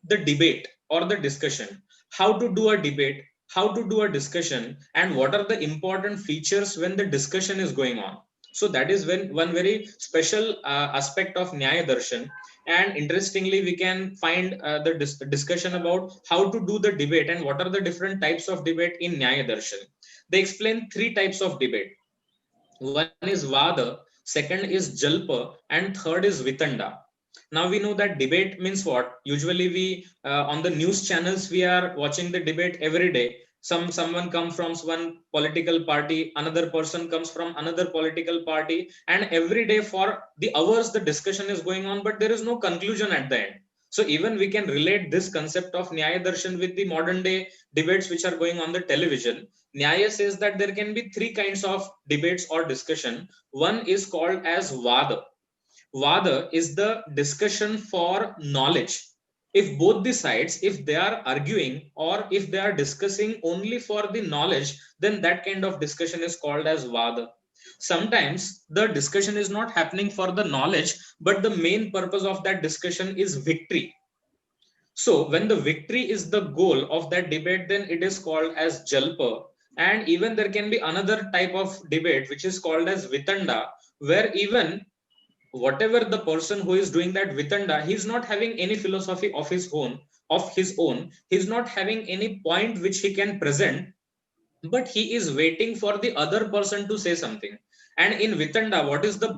the debate or the discussion, how to do a debate, how to do a discussion, and what are the important features when the discussion is going on. So that is when one very special aspect of Nyaya Darshan. And interestingly, we can find the discussion about how to do the debate and what are the different types of debate in Nyaya Darshan. They explain three types of debate. One is Vada, second is Jalpa, and third is Vitanda. Now we know that debate means what? Usually we on the news channels we are watching the debate every day. Someone comes from one political party, another person comes from another political party, and every day for the hours the discussion is going on, but there is no conclusion at the end. So even we can relate this concept of Nyaya Darshan with the modern day debates which are going on the television. Nyaya says that there can be three kinds of debates or discussion. One is called as Vada. Vada is the discussion for knowledge. If both the sides, if they are arguing or if they are discussing only for the knowledge, then that kind of discussion is called as Vada. Sometimes the discussion is not happening for the knowledge, but the main purpose of that discussion is victory. So when the victory is the goal of that debate, then it is called as Jalpa. And even there can be another type of debate which is called as Vitanda, where even whatever the person who is doing that Vitanda, he's not having any philosophy of his own. He's not having any point which he can present, but he is waiting for the other person to say something. And in Vitanda, what is the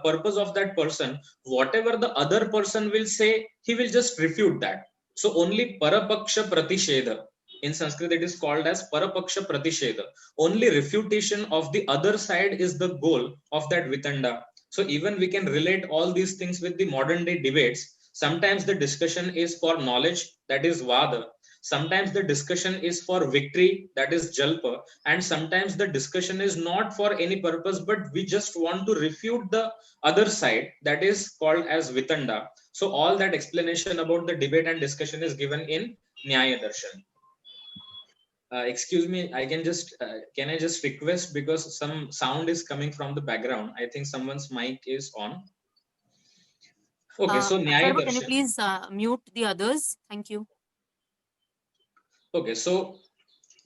purpose of that person? Whatever the other person will say, he will just refute that. So only Parapaksha Pratisheda. In Sanskrit, it is called as Parapaksha Pratisheda. Only refutation of the other side is the goal of that Vitanda. So even we can relate all these things with the modern day debates. Sometimes the discussion is for knowledge, that is Vada. Sometimes the discussion is for victory, that is Jalpa. And sometimes the discussion is not for any purpose, but we just want to refute the other side, that is called as Vitanda. So all that explanation about the debate and discussion is given in Nyaya Darshan. Excuse me, can I just request, because some sound is coming from the background. I think someone's mic is on. Okay, so Nyaya Sarva, can you Darshan. please mute the others? Thank you. Okay, so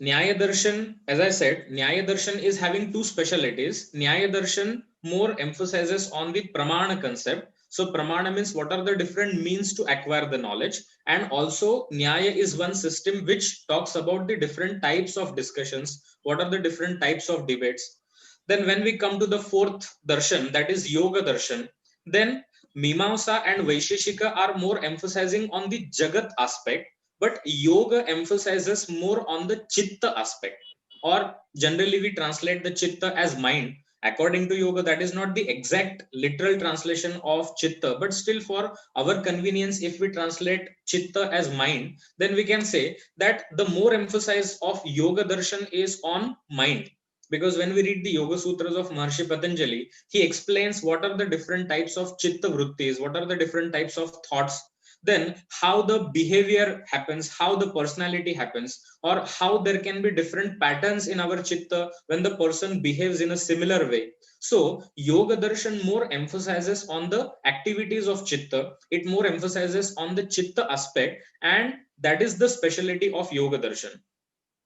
Nyaya Darshan, as I said, Nyaya Darshan is having two specialities. Nyaya Darshan more emphasizes on the Pramana concept. So Pramana means what are the different means to acquire the knowledge. And also Nyaya is one system which talks about the different types of discussions. What are the different types of debates? Then when we come to the fourth darshan, that is Yoga Darshan, then Mimamsa and Vaisheshika are more emphasizing on the Jagat aspect, but Yoga emphasizes more on the Chitta aspect. Or generally we translate the Chitta as mind. According to Yoga, that is not the exact literal translation of Chitta, but still for our convenience, if we translate Chitta as mind, then we can say that the more emphasis of Yoga Darshan is on mind, because when we read the Yoga Sutras of Maharshi Patanjali, he explains what are the different types of chitta vrittis, what are the different types of thoughts, then how the behavior happens, how the personality happens, or how there can be different patterns in our chitta when the person behaves in a similar way. So Yoga Darshan more emphasizes on the activities of chitta, it more emphasizes on the chitta aspect, and that is the specialty of Yoga Darshan.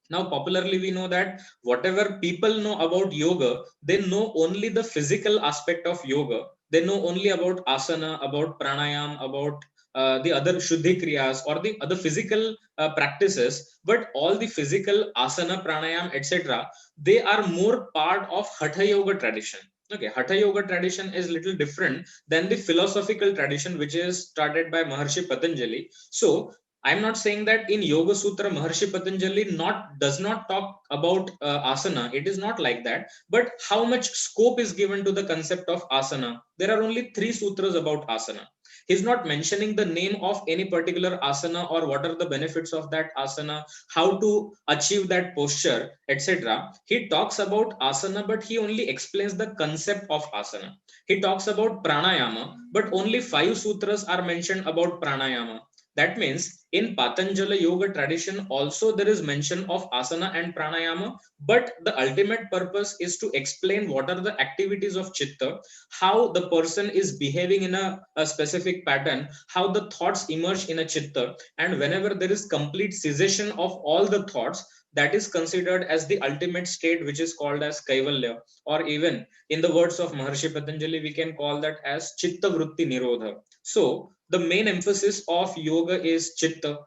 Now popularly we know that whatever people know about yoga, they know only the physical aspect of yoga. They know only about asana, about pranayam, about the other Shuddhi Kriyas or the other physical practices, but all the physical asana, pranayam, etc., they are more part of Hatha Yoga tradition. Okay, Hatha Yoga tradition is little different than the philosophical tradition which is started by Maharshi Patanjali. So I'm not saying that in Yoga Sutra Maharshi Patanjali does not talk about asana. It is not like that. But how much scope is given to the concept of asana? There are only 3 sutras about asana. He's not mentioning the name of any particular asana or what are the benefits of that asana, how to achieve that posture, etc. He talks about asana, but he only explains the concept of asana. He talks about pranayama, but only 5 sutras are mentioned about pranayama. That means in Patanjali Yoga tradition also there is mention of asana and pranayama, but the ultimate purpose is to explain what are the activities of chitta, how the person is behaving in a specific pattern, how the thoughts emerge in a chitta, and whenever there is complete cessation of all the thoughts, that is considered as the ultimate state, which is called as kaivalya, or even in the words of Maharshi Patanjali, we can call that as chitta vritti nirodha. So the main emphasis of yoga is chitta.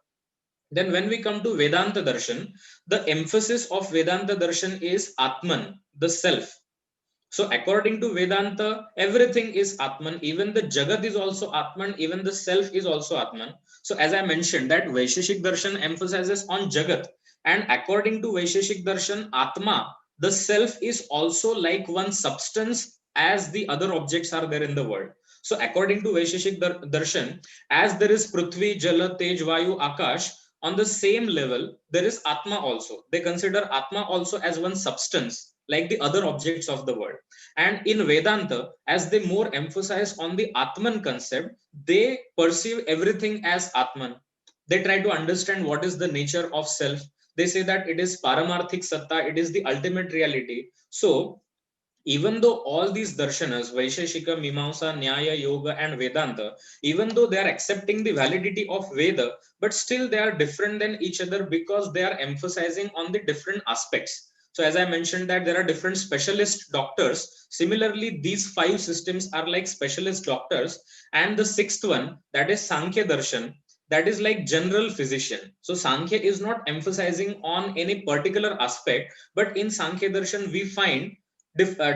Then when we come to Vedanta Darshan, the emphasis of Vedanta Darshan is Atman, the self. So according to Vedanta, everything is Atman. Even the Jagat is also Atman. Even the self is also Atman. So as I mentioned, that Vaisheshik Darshan emphasizes on Jagat. And according to Vaisheshik Darshan, Atma, the self is also like one substance as the other objects are there in the world. So according to Vaisheshik Darshan, as there is Prithvi, Jala, Tej, Vayu, Akash, on the same level, there is Atma also. They consider Atma also as one substance, like the other objects of the world. And in Vedanta, as they more emphasize on the Atman concept, they perceive everything as Atman. They try to understand what is the nature of self. They say that it is Paramarthik Satta, it is the ultimate reality. So even though all these darshanas, Vaisheshika, Mimamsa, Nyaya, Yoga, and Vedanta, even though they are accepting the validity of Veda, but still they are different than each other because they are emphasizing on the different aspects. So as I mentioned that there are different specialist doctors. Similarly, these 5 systems are like specialist doctors. And the 6th one, that is Sankhya Darshan, that is like general physician. So Sankhya is not emphasizing on any particular aspect, but in Sankhya Darshan, we find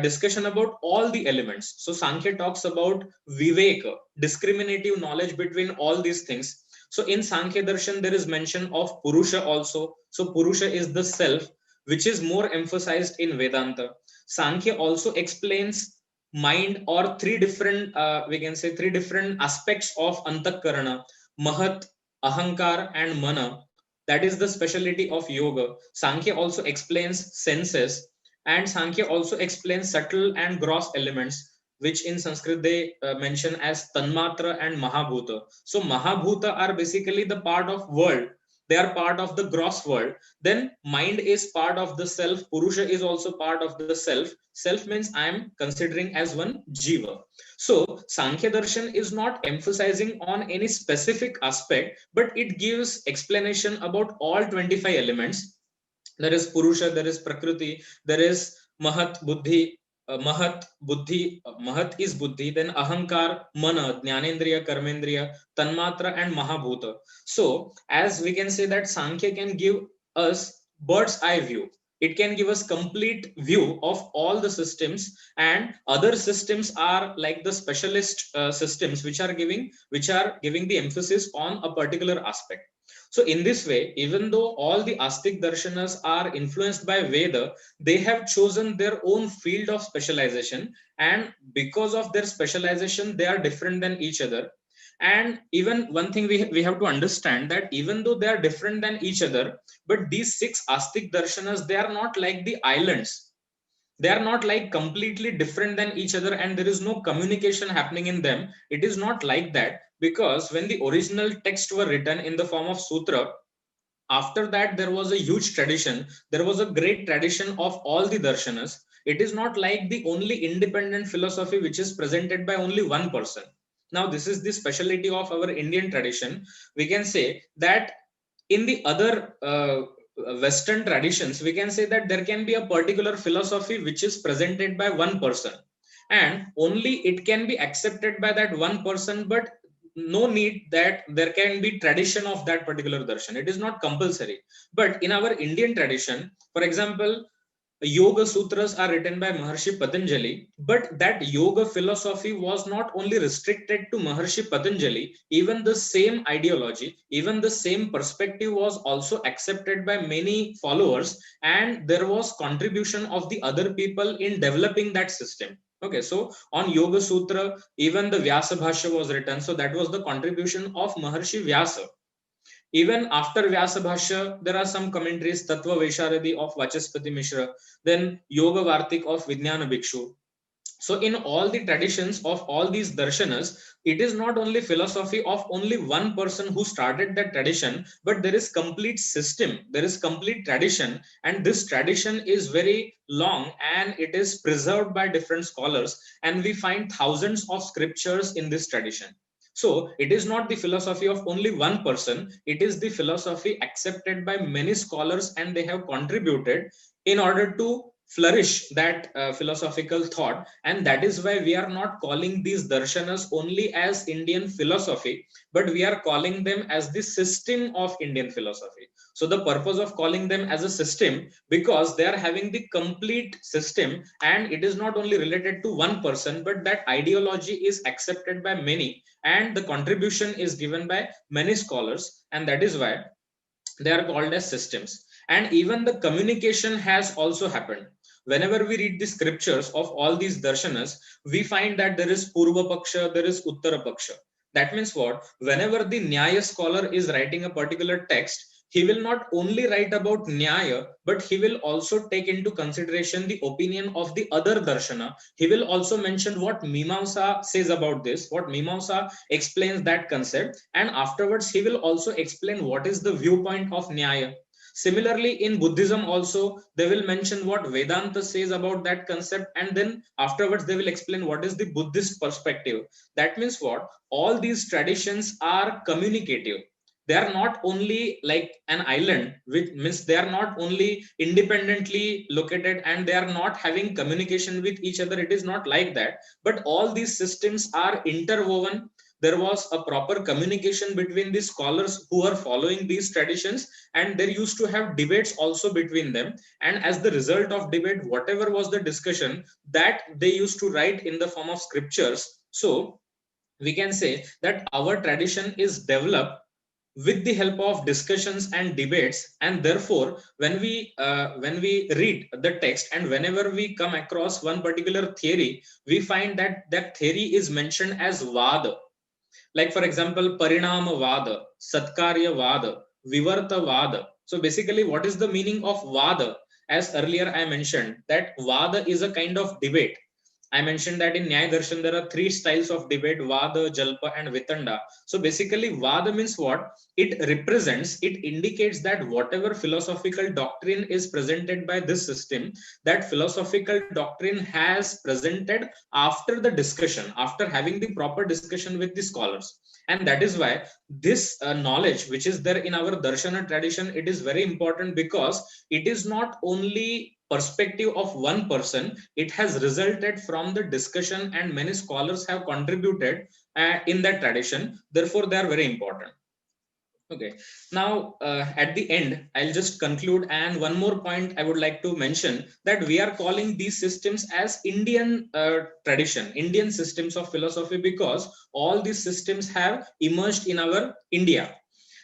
discussion about all the elements. So Sankhya talks about Viveka, discriminative knowledge between all these things. So in Sankhya Darshan, there is mention of Purusha also. So Purusha is the self, which is more emphasized in Vedanta. Sankhya also explains mind or 3 different, we can say 3 different aspects of Antakarana, Mahat, Ahankar, and Mana. That is the specialty of yoga. Sankhya also explains senses, and Sankhya also explains subtle and gross elements, which in Sanskrit they mention as Tanmatra and Mahabhuta. So Mahabhuta are basically the part of world. They are part of the gross world. Then mind is part of the self. Purusha is also part of the self. Self means I am considering as one jiva. So Sankhya Darshan is not emphasizing on any specific aspect, but it gives explanation about all 25 elements. There is Purusha, there is Prakriti, there is Mahat, Buddhi, Mahat is Buddhi, then Ahankar, Mana, Jnanendriya, Karmendriya, Tanmatra, and Mahabhuta. So, as we can say that Sankhya can give us bird's eye view. It can give us complete view of all the systems, and other systems are like the specialist systems which are giving the emphasis on a particular aspect. So in this way, even though all the Astic Darshanas are influenced by Veda, they have chosen their own field of specialization, and because of their specialization, they are different than each other. And even one thing we have to understand, that even though they are different than each other, but these 6 Astic Darshanas, they are not like the islands. They are not like completely different than each other and there is no communication happening in them. It is not like that, because when the original texts were written in the form of sutra, after that there was a huge tradition. There was a great tradition of all the darshanas. It is not like the only independent philosophy which is presented by only one person. Now this is the specialty of our Indian tradition. We can say that in the other Western traditions, we can say that there can be a particular philosophy which is presented by one person, and only it can be accepted by that one person, but no need that there can be tradition of that particular darshan. It is not compulsory. But in our Indian tradition, for example, Yoga Sutras are written by Maharshi Patanjali, but that yoga philosophy was not only restricted to Maharshi Patanjali, even the same ideology, even the same perspective was also accepted by many followers, and there was contribution of the other people in developing that system. Okay, so on Yoga Sutra, even the Vyasa Bhashya was written, so that was the contribution of Maharshi Vyasa. Even after Vyasa Bhashya, there are some commentaries, Tattva Vaisharadi of Vachaspati Mishra, then Yoga Vartik of Vijnana Bhikshu. So in all the traditions of all these darshanas, it is not only philosophy of only one person who started that tradition, but there is complete system, there is complete tradition, and this tradition is very long and it is preserved by different scholars, and we find thousands of scriptures in this tradition. So it is not the philosophy of only one person, it is the philosophy accepted by many scholars, and they have contributed in order to flourish that philosophical thought. And that is why we are not calling these darshanas only as Indian philosophy, but we are calling them as the system of Indian philosophy. So the purpose of calling them as a system, because they are having the complete system, and it is not only related to one person, but that ideology is accepted by many, and the contribution is given by many scholars, and that is why they are called as systems. And even the communication has also happened. Whenever we read the scriptures of all these darshanas, we find that there is Purva Paksha, there is Uttara Paksha. That means what? Whenever the Nyaya scholar is writing a particular text, he will not only write about Nyaya, but he will also take into consideration the opinion of the other darshana. He will also mention what Mimamsa says about this, what Mimamsa explains that concept, and afterwards he will also explain what is the viewpoint of Nyaya. Similarly, in Buddhism also, they will mention what Vedanta says about that concept, and then afterwards they will explain what is the Buddhist perspective. That means what? All these traditions are communicative. They are not only like an island, which means they are not only independently located and they are not having communication with each other. It is not like that. But all these systems are interwoven. There was a proper communication between the scholars who are following these traditions, and there used to have debates also between them, and as the result of debate, whatever was the discussion, that they used to write in the form of scriptures. So we can say that our tradition is developed with the help of discussions and debates, and therefore when we read the text and whenever we come across one particular theory, we find that that theory is mentioned as vada. Like for example, parinama vada, satkarya vada, vivarta vada. So basically, what is the meaning of vada? As earlier I mentioned that vada is a kind of debate. I mentioned that in Nyaya Darshan there are three styles of debate: Vada, Jalpa, and Vitanda. So basically, Vada means what? It represents, it indicates that whatever philosophical doctrine is presented by this system, that philosophical doctrine has presented after the discussion, after having the proper discussion with the scholars. And that is why this knowledge which is there in our Darshana tradition, it is very important, because it is not only perspective of one person, it has resulted from the discussion and many scholars have contributed in that tradition, therefore they are very important. Okay, now at the end I'll just conclude, and one more point I would like to mention, that we are calling these systems as Indian tradition, Indian systems of philosophy, because all these systems have emerged in our India.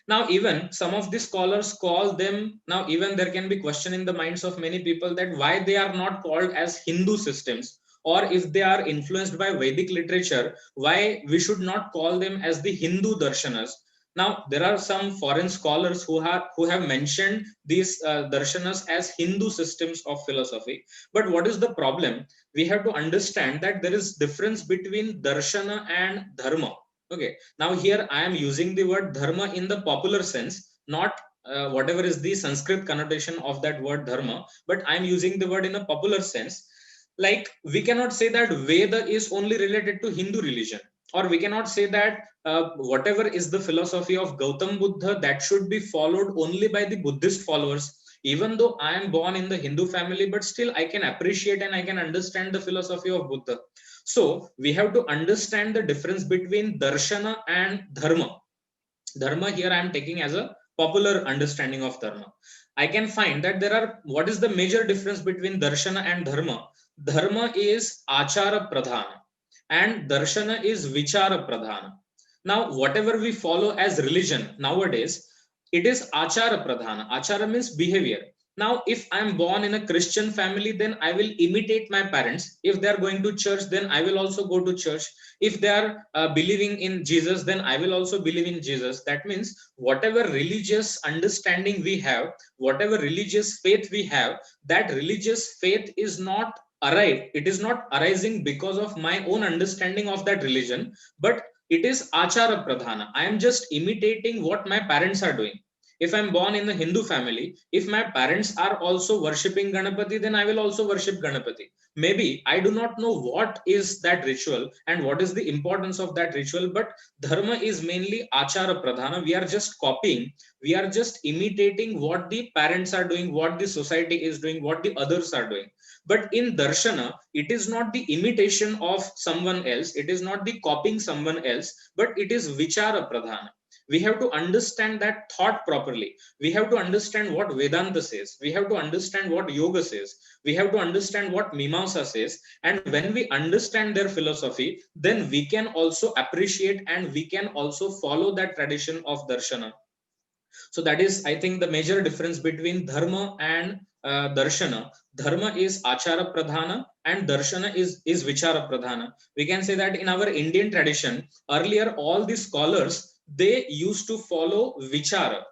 Now even some of the scholars call them, now even there can be question in the minds of many people that why they are not called as Hindu systems, or if they are influenced by Vedic literature, why we should not call them as the Hindu darshanas. Now there are some foreign scholars who have mentioned these darshanas as Hindu systems of philosophy. But what is the problem? We have to understand that there is difference between darshana and dharma. Okay, now here I am using the word dharma in the popular sense, not whatever is the Sanskrit connotation of that word dharma, but I am using the word in a popular sense. Like we cannot say that Veda is only related to Hindu religion, or we cannot say that whatever is the philosophy of Gautam Buddha, that should be followed only by the Buddhist followers. Even though I am born in the Hindu family, but still I can appreciate and I can understand the philosophy of Buddha. So we have to understand the difference between darshana and dharma. Dharma here I am taking as a popular understanding of dharma. I can find that there are, what is the major difference between darshana and dharma? Dharma is achara pradhana and darshana is vichara pradhana. Now whatever we follow as religion nowadays, it is achara pradhana. Achara means behavior. Now if I am born in a Christian family, then I will imitate my parents. If they are going to church, then I will also go to church. If they are believing in Jesus, then I will also believe in Jesus. That means whatever religious understanding we have, whatever religious faith we have, that religious faith is not arrived, it is not arising because of my own understanding of that religion, but it is achara pradhana. I am just imitating what my parents are doing. If I'm born in a Hindu family, if my parents are also worshipping Ganapati, then I will also worship Ganapati. Maybe I do not know what is that ritual and what is the importance of that ritual, but dharma is mainly achara pradhana. We are just copying, we are just imitating what the parents are doing, what the society is doing, what the others are doing. But in darshana, it is not the imitation of someone else, it is not the copying someone else, but it is vichara pradhana. We have to understand that thought properly. We have to understand what Vedanta says. We have to understand what yoga says. We have to understand what Mimamsa says. And when we understand their philosophy, then we can also appreciate and we can also follow that tradition of darshana. So that is, I think, the major difference between dharma and darshana. Dharma is achara pradhana and darshana is vichara pradhana. We can say that in our Indian tradition, earlier all the scholars, they used to follow vichara.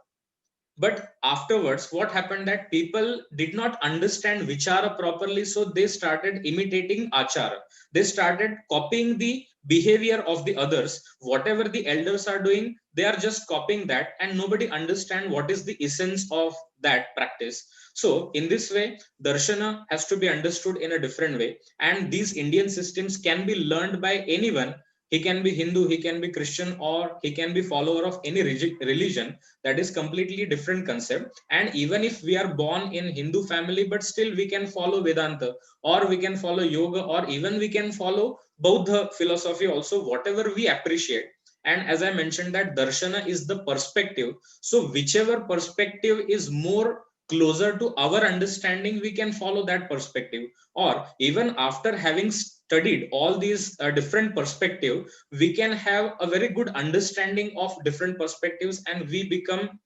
But afterwards, what happened that people did not understand vichara properly, so they started imitating achara. They started copying the behavior of the others. Whatever the elders are doing, they are just copying that, and nobody understand what is the essence of that practice. So in this way, darshana has to be understood in a different way, and these Indian systems can be learned by anyone. He can be Hindu, he can be Christian, or he can be follower of any religion. That is completely different concept. And even if we are born in Hindu family, but still we can follow Vedanta, or we can follow yoga, or even we can follow Buddha philosophy also, whatever we appreciate. And as I mentioned, that darshana is the perspective. So whichever perspective is more closer to our understanding, we can follow that perspective. Or even after having studied all these different perspective, we can have a very good understanding of different perspectives, and we become,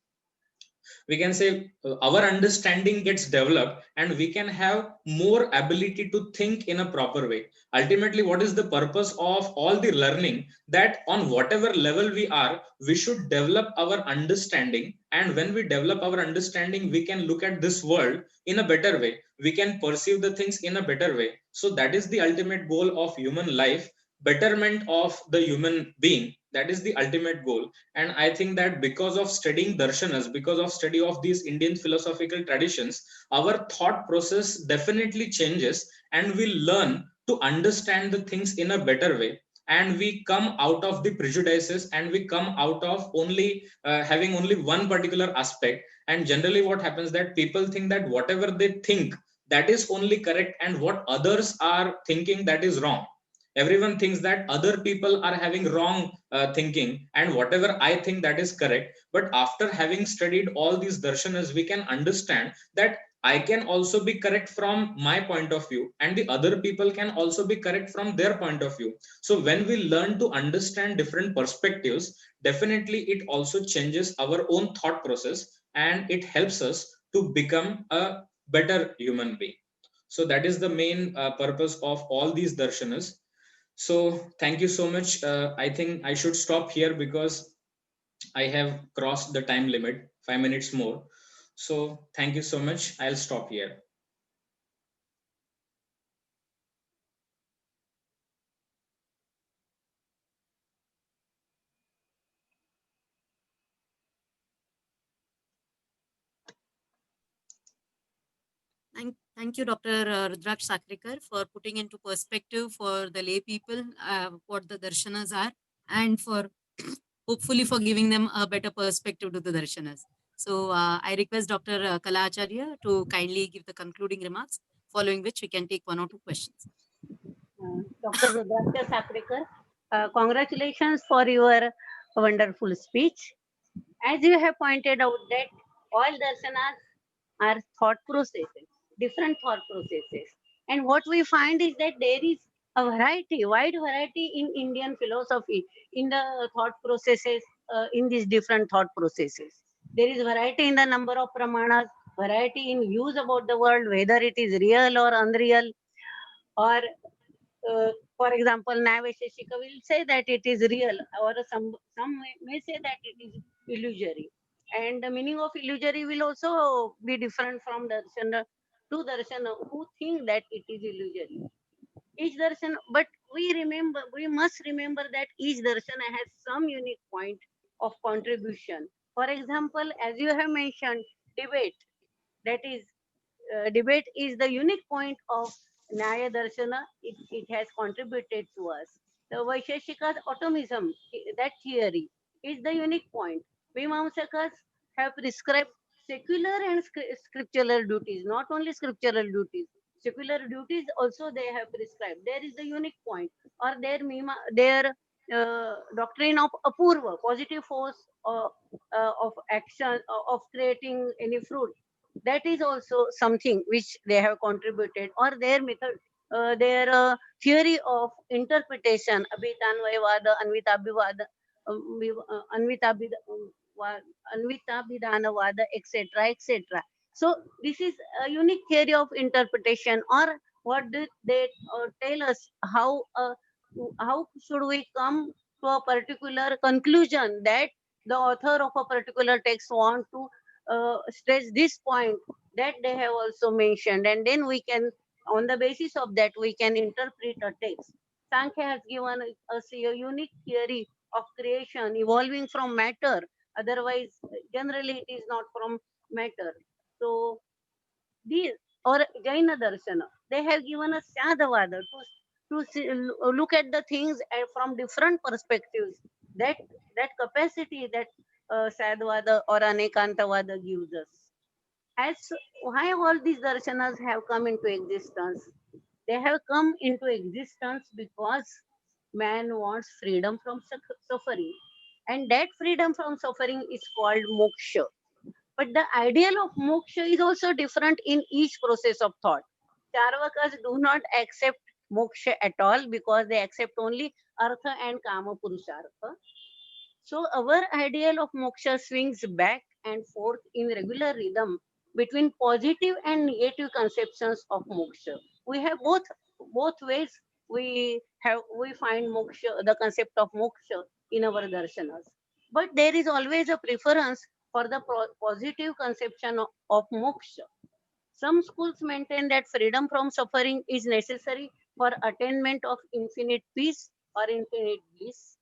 we can say, our understanding gets developed, and we can have more ability to think in a proper way. Ultimately, what is the purpose of all the learning? That on whatever level we are, we should develop our understanding, and when we develop our understanding, we can look at this world in a better way, we can perceive the things in a better way. So that is the ultimate goal of human life, betterment of the human being. That is the ultimate goal. And I think that because of studying darshanas, because of study of these Indian philosophical traditions, our thought process definitely changes, and we learn to understand the things in a better way, and we come out of the prejudices, and we come out of only having only one particular aspect. And generally what happens that people think that whatever they think, that is only correct, and what others are thinking, that is wrong. Everyone thinks that other people are having wrong thinking, and whatever I think, that is correct. But after having studied all these darshanas, we can understand that I can also be correct from my point of view, and the other people can also be correct from their point of view. So when we learn to understand different perspectives, definitely it also changes our own thought process, and it helps us to become a better human being. So that is the main purpose of all these darshanas. So thank you so much. I think I should stop here because I have crossed the time limit, 5 minutes more. So thank you so much. I'll stop here. Thank you, Dr. Rudraksh Sakrikar, for putting into perspective for the lay people what the darshanas are, and for hopefully for giving them a better perspective to the darshanas. So I request Dr. Kala Acharya to kindly give the concluding remarks, following which we can take one or two questions. Dr. Rudraksh Sakrikar, congratulations for your wonderful speech. As you have pointed out that all darshanas are thought processes, different thought processes. And what we find is that there is a variety, wide variety in Indian philosophy, in the thought processes, in these different thought processes. There is variety in the number of pramanas, variety in views about the world, whether it is real or unreal, or for example, Navasheshika will say that it is real, or some may say that it is illusory. And the meaning of illusory will also be different from darshana to darshana who think that it is illusory. Each darshan, but we must remember that each darshana has some unique point of contribution. For example, as you have mentioned, debate, that is debate is the unique point of Nyaya Darshana. It has contributed to us. The Vaisheshika's atomism, that theory, is the unique point. Mimamsakas have prescribed secular and scriptural duties, not only scriptural duties. Secular duties also they have prescribed. There is the unique point, or their doctrine of apurva, positive force of action of creating any fruit, that is also something which they have contributed, or their method, their theory of interpretation, abhitanvayavada, anvitabhivada, anvitabhidanavada, etc., etc. So this is a unique theory of interpretation, or what did they tell us, how should we come to a particular conclusion that the author of a particular text want to stress this point, that they have also mentioned, and then we can, on the basis of that, we can interpret a text. Sankhya has given us a unique theory of creation evolving from matter. Otherwise, generally, it is not from matter. So, these, or Jaina Darshana, they have given us Sadhavada look at the things from different perspectives. That that capacity that Sadvada or Anekantavada gives us. As why all these darshanas have come into existence? They have come into existence because man wants freedom from suffering, and that freedom from suffering is called moksha. But the ideal of moksha is also different in each process of thought. Charvakas do not accept moksha at all because they accept only artha and kama purushartha. So our ideal of moksha swings back and forth in regular rhythm between positive and negative conceptions of moksha. We have both ways. We find moksha, the concept of moksha, in our darshanas. But there is always a preference for the positive conception of moksha. Some schools maintain that freedom from suffering is necessary for attainment of infinite peace or infinite bliss.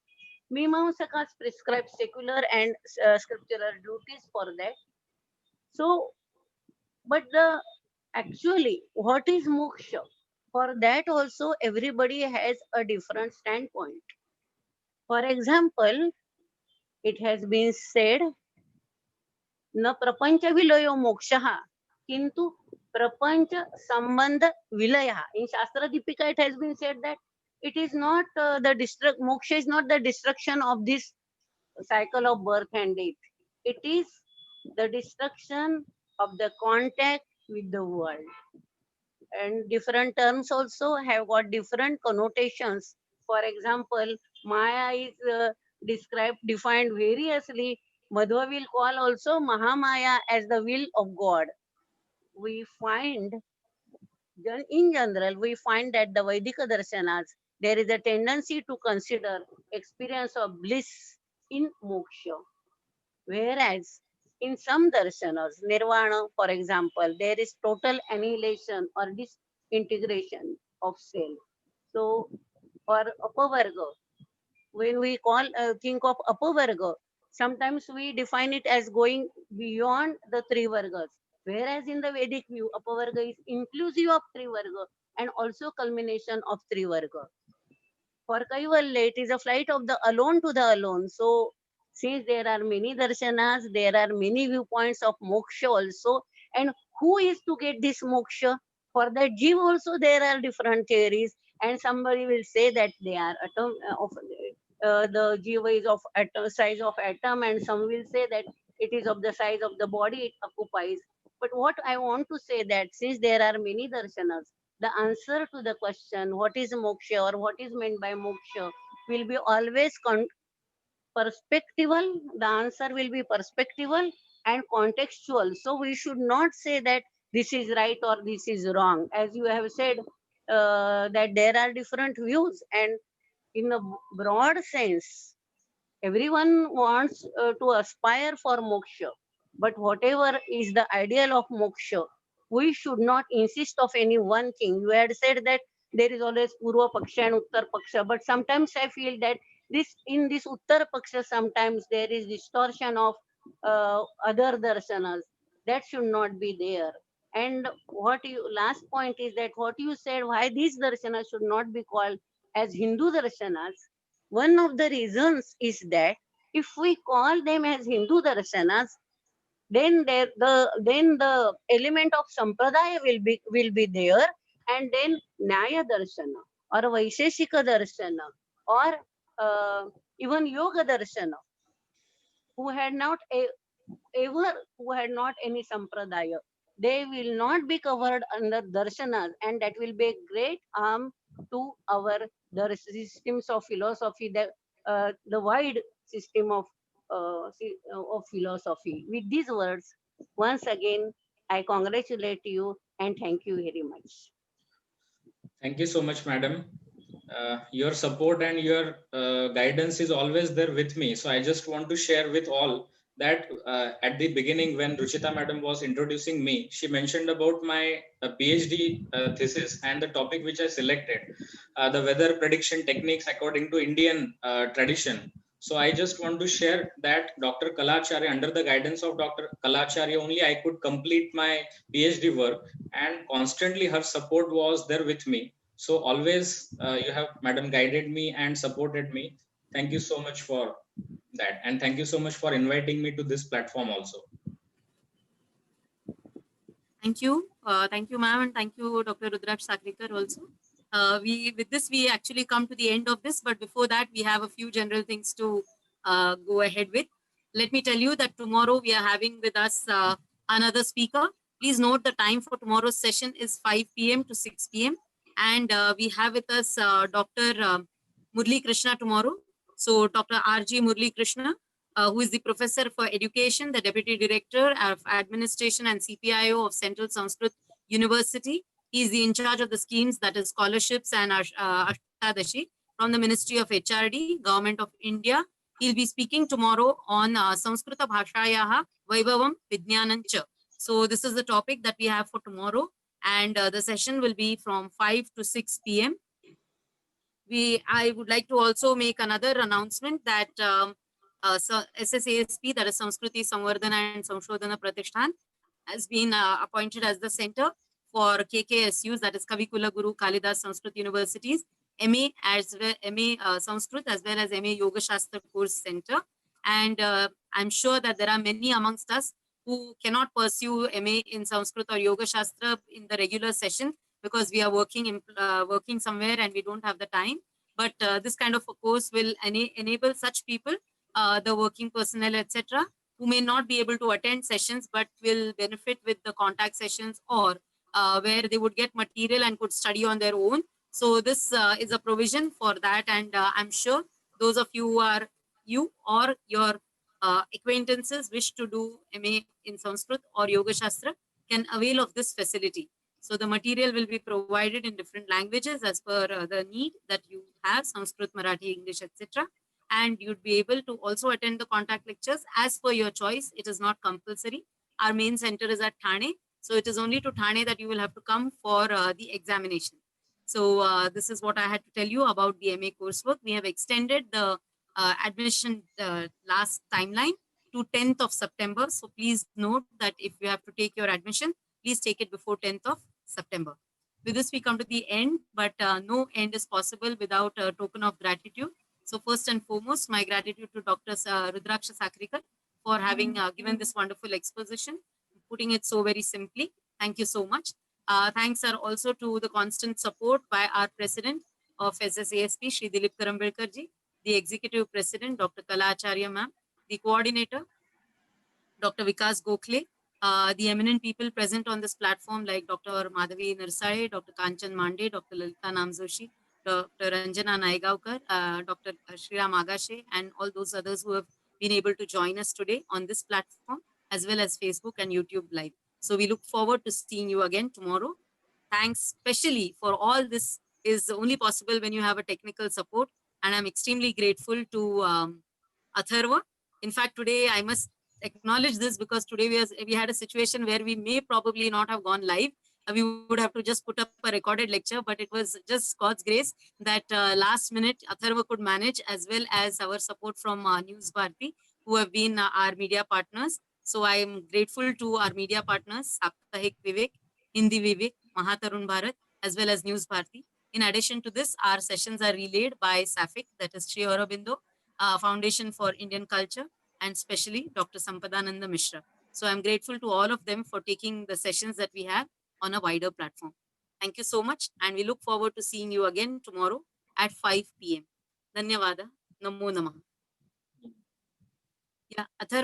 Mimamsakas prescribe secular and scriptural duties for that. So, but the actually, what is moksha? For that also, everybody has a different standpoint. For example, it has been said, "न प्रपंच विलयो मोक्षः, किंतु प्रपंच संबंध विलयः." In Shastra Deepika, it has been said that it is not moksha is not the destruction of this cycle of birth and death. It is the destruction of the contact with the world. And different terms also have got different connotations. For example, Maya is defined variously. Madhva will call also Mahamaya as the will of God. We find, in general, we find that the Vedic darshanas, there is a tendency to consider experience of bliss in moksha. Whereas in some darshanas, nirvana, for example, there is total annihilation or disintegration of self. So, for apavarga, when we think of apavarga, sometimes we define it as going beyond the three vargas. Whereas in the Vedic view, apavarga is inclusive of three varga and also culmination of three varga. For Kaivalya, it is a flight of the alone to the alone. So, since there are many darshanas, there are many viewpoints of moksha also. And who is to get this moksha? For that jiva also, there are different theories. and somebody will say that they are atom of the jiva is of atom, size of atom, and some will say that it is of the size of the body it occupies. But what I want to say that since there are many darshanas, the answer to the question what is moksha or what is meant by moksha will be always perspectival. The answer will be perspectival and contextual. So we should not say that this is right or this is wrong. As you have said, that there are different views, and in a broad sense, everyone wants to aspire for moksha. But whatever is the ideal of moksha, we should not insist of any one thing. You had said that there is always Purva Paksha and Uttar Paksha, but sometimes I feel that this in this Uttar Paksha sometimes there is distortion of other darshanas. That should not be there. And what you last point is that what you said, why these darshanas should not be called as Hindu darshanas. One of the reasons is that if we call them as Hindu darshanas, then the element of sampradaya will be there, and then Nyaya darshana or Vaisheshika darshana or even Yoga darshana, who had not ever who had not any sampradaya, they will not be covered under darshanas, and that will be a great harm to our systems of philosophy, the wide system of philosophy. With these words, once again, I congratulate you and thank you very much. Thank you so much, madam. Your support and your guidance is always there with me. So I just want to share with all that at the beginning, when Ruchita madam was introducing me, she mentioned about my PhD thesis and the topic which I selected, the weather prediction techniques according to Indian tradition. So I just want to share that Dr. Kalacharya, under the guidance of Dr. Kalacharya, only I could complete my PhD work, and constantly her support was there with me. So always you have, madam, guided me and supported me. Thank you so much for that, and thank you so much for inviting me to this platform also. Thank you, ma'am, and thank you, Dr. Rudraksh Sakrikar also. With this, we actually come to the end of this, but before that, we have a few general things to go ahead with. Let me tell you that tomorrow we are having with us another speaker. Please note the time for tomorrow's session is 5 p.m. to 6 p.m. And we have with us Dr. Murli Krishna tomorrow. So Dr. R.G. Murli Krishna, who is the Professor for Education, the Deputy Director of Administration and CPIO of Central Sanskrit University. He is the in charge of the schemes, that is scholarships and Ashtadashi from the Ministry of HRD, Government of India. He'll be speaking tomorrow on Samskrita Bhashayaha Vaibhavam Vijnanancha. So this is the topic that we have for tomorrow, and the session will be from 5 to 6 p.m. I would like to also make another announcement that SSASP, that is Samskriti Samvardhana and Samshodhana Pratishthan, has been appointed as the center for KKSUs, that is Kavikula Guru Kalidas Sanskrit Universities, MA as well, MA Sanskrit as well as MA Yoga Shastra Course Center. And I'm sure that there are many amongst us who cannot pursue MA in Sanskrit or Yoga Shastra in the regular session because we are working somewhere and we don't have the time. But this kind of a course will enable such people, the working personnel, etc., who may not be able to attend sessions but will benefit with the contact sessions, or where they would get material and could study on their own. So this is a provision for that, and I'm sure those of you who are you or your acquaintances wish to do MA in Sanskrit or Yoga Shastra can avail of this facility. So the material will be provided in different languages as per the need that you have, Sanskrit, Marathi, English, etc. And you'd be able to also attend the contact lectures as per your choice. It is not compulsory. Our main center is at Thane. So it is only to Thane that you will have to come for the examination. So this is what I had to tell you about the MA coursework. We have extended the admission last timeline to 10th of September. So please note that if you have to take your admission, please take it before 10th of September. With this, we come to the end, but no end is possible without a token of gratitude. So first and foremost, my gratitude to Dr. Rudraksh Sakrikar for having given this wonderful exposition, putting it so very simply. Thank you so much. Thanks are also to the constant support by our president, of SSASP, Shri Dilip Karambelkar ji, the Executive President, Dr. Kala Acharya ma'am, the Coordinator, Dr. Vikas Gokhale, the eminent people present on this platform like Dr. Madhavi Narsale, Dr. Kanchan Mande, Dr. Lalita Namzoshi, Dr. Ranjana Naigaukar, Dr. Shriram Agashe, and all those others who have been able to join us today on this platform, as well as Facebook and YouTube Live. So we look forward to seeing you again tomorrow. Thanks specially for all this is only possible when you have a technical support. And I'm extremely grateful to Atharva. In fact, today I must acknowledge this because today we had a situation where we may probably not have gone live. We would have to just put up a recorded lecture, but it was just God's grace that last minute Atharva could manage, as well as our support from News Bharati, who have been our media partners. So I am grateful to our media partners, Saptahik Vivek, Hindi Vivek, Mahatarun Bharat, as well as News Bharati. In addition to this, our sessions are relayed by SAFIC, that is Sri Aurobindo Foundation for Indian Culture, and especially Dr. Sampadananda Mishra. So I'm grateful to all of them for taking the sessions that we have on a wider platform. Thank you so much, and we look forward to seeing you again tomorrow at 5 p.m. Dhanyavada. Namo Namaha. Yeah, Atharva.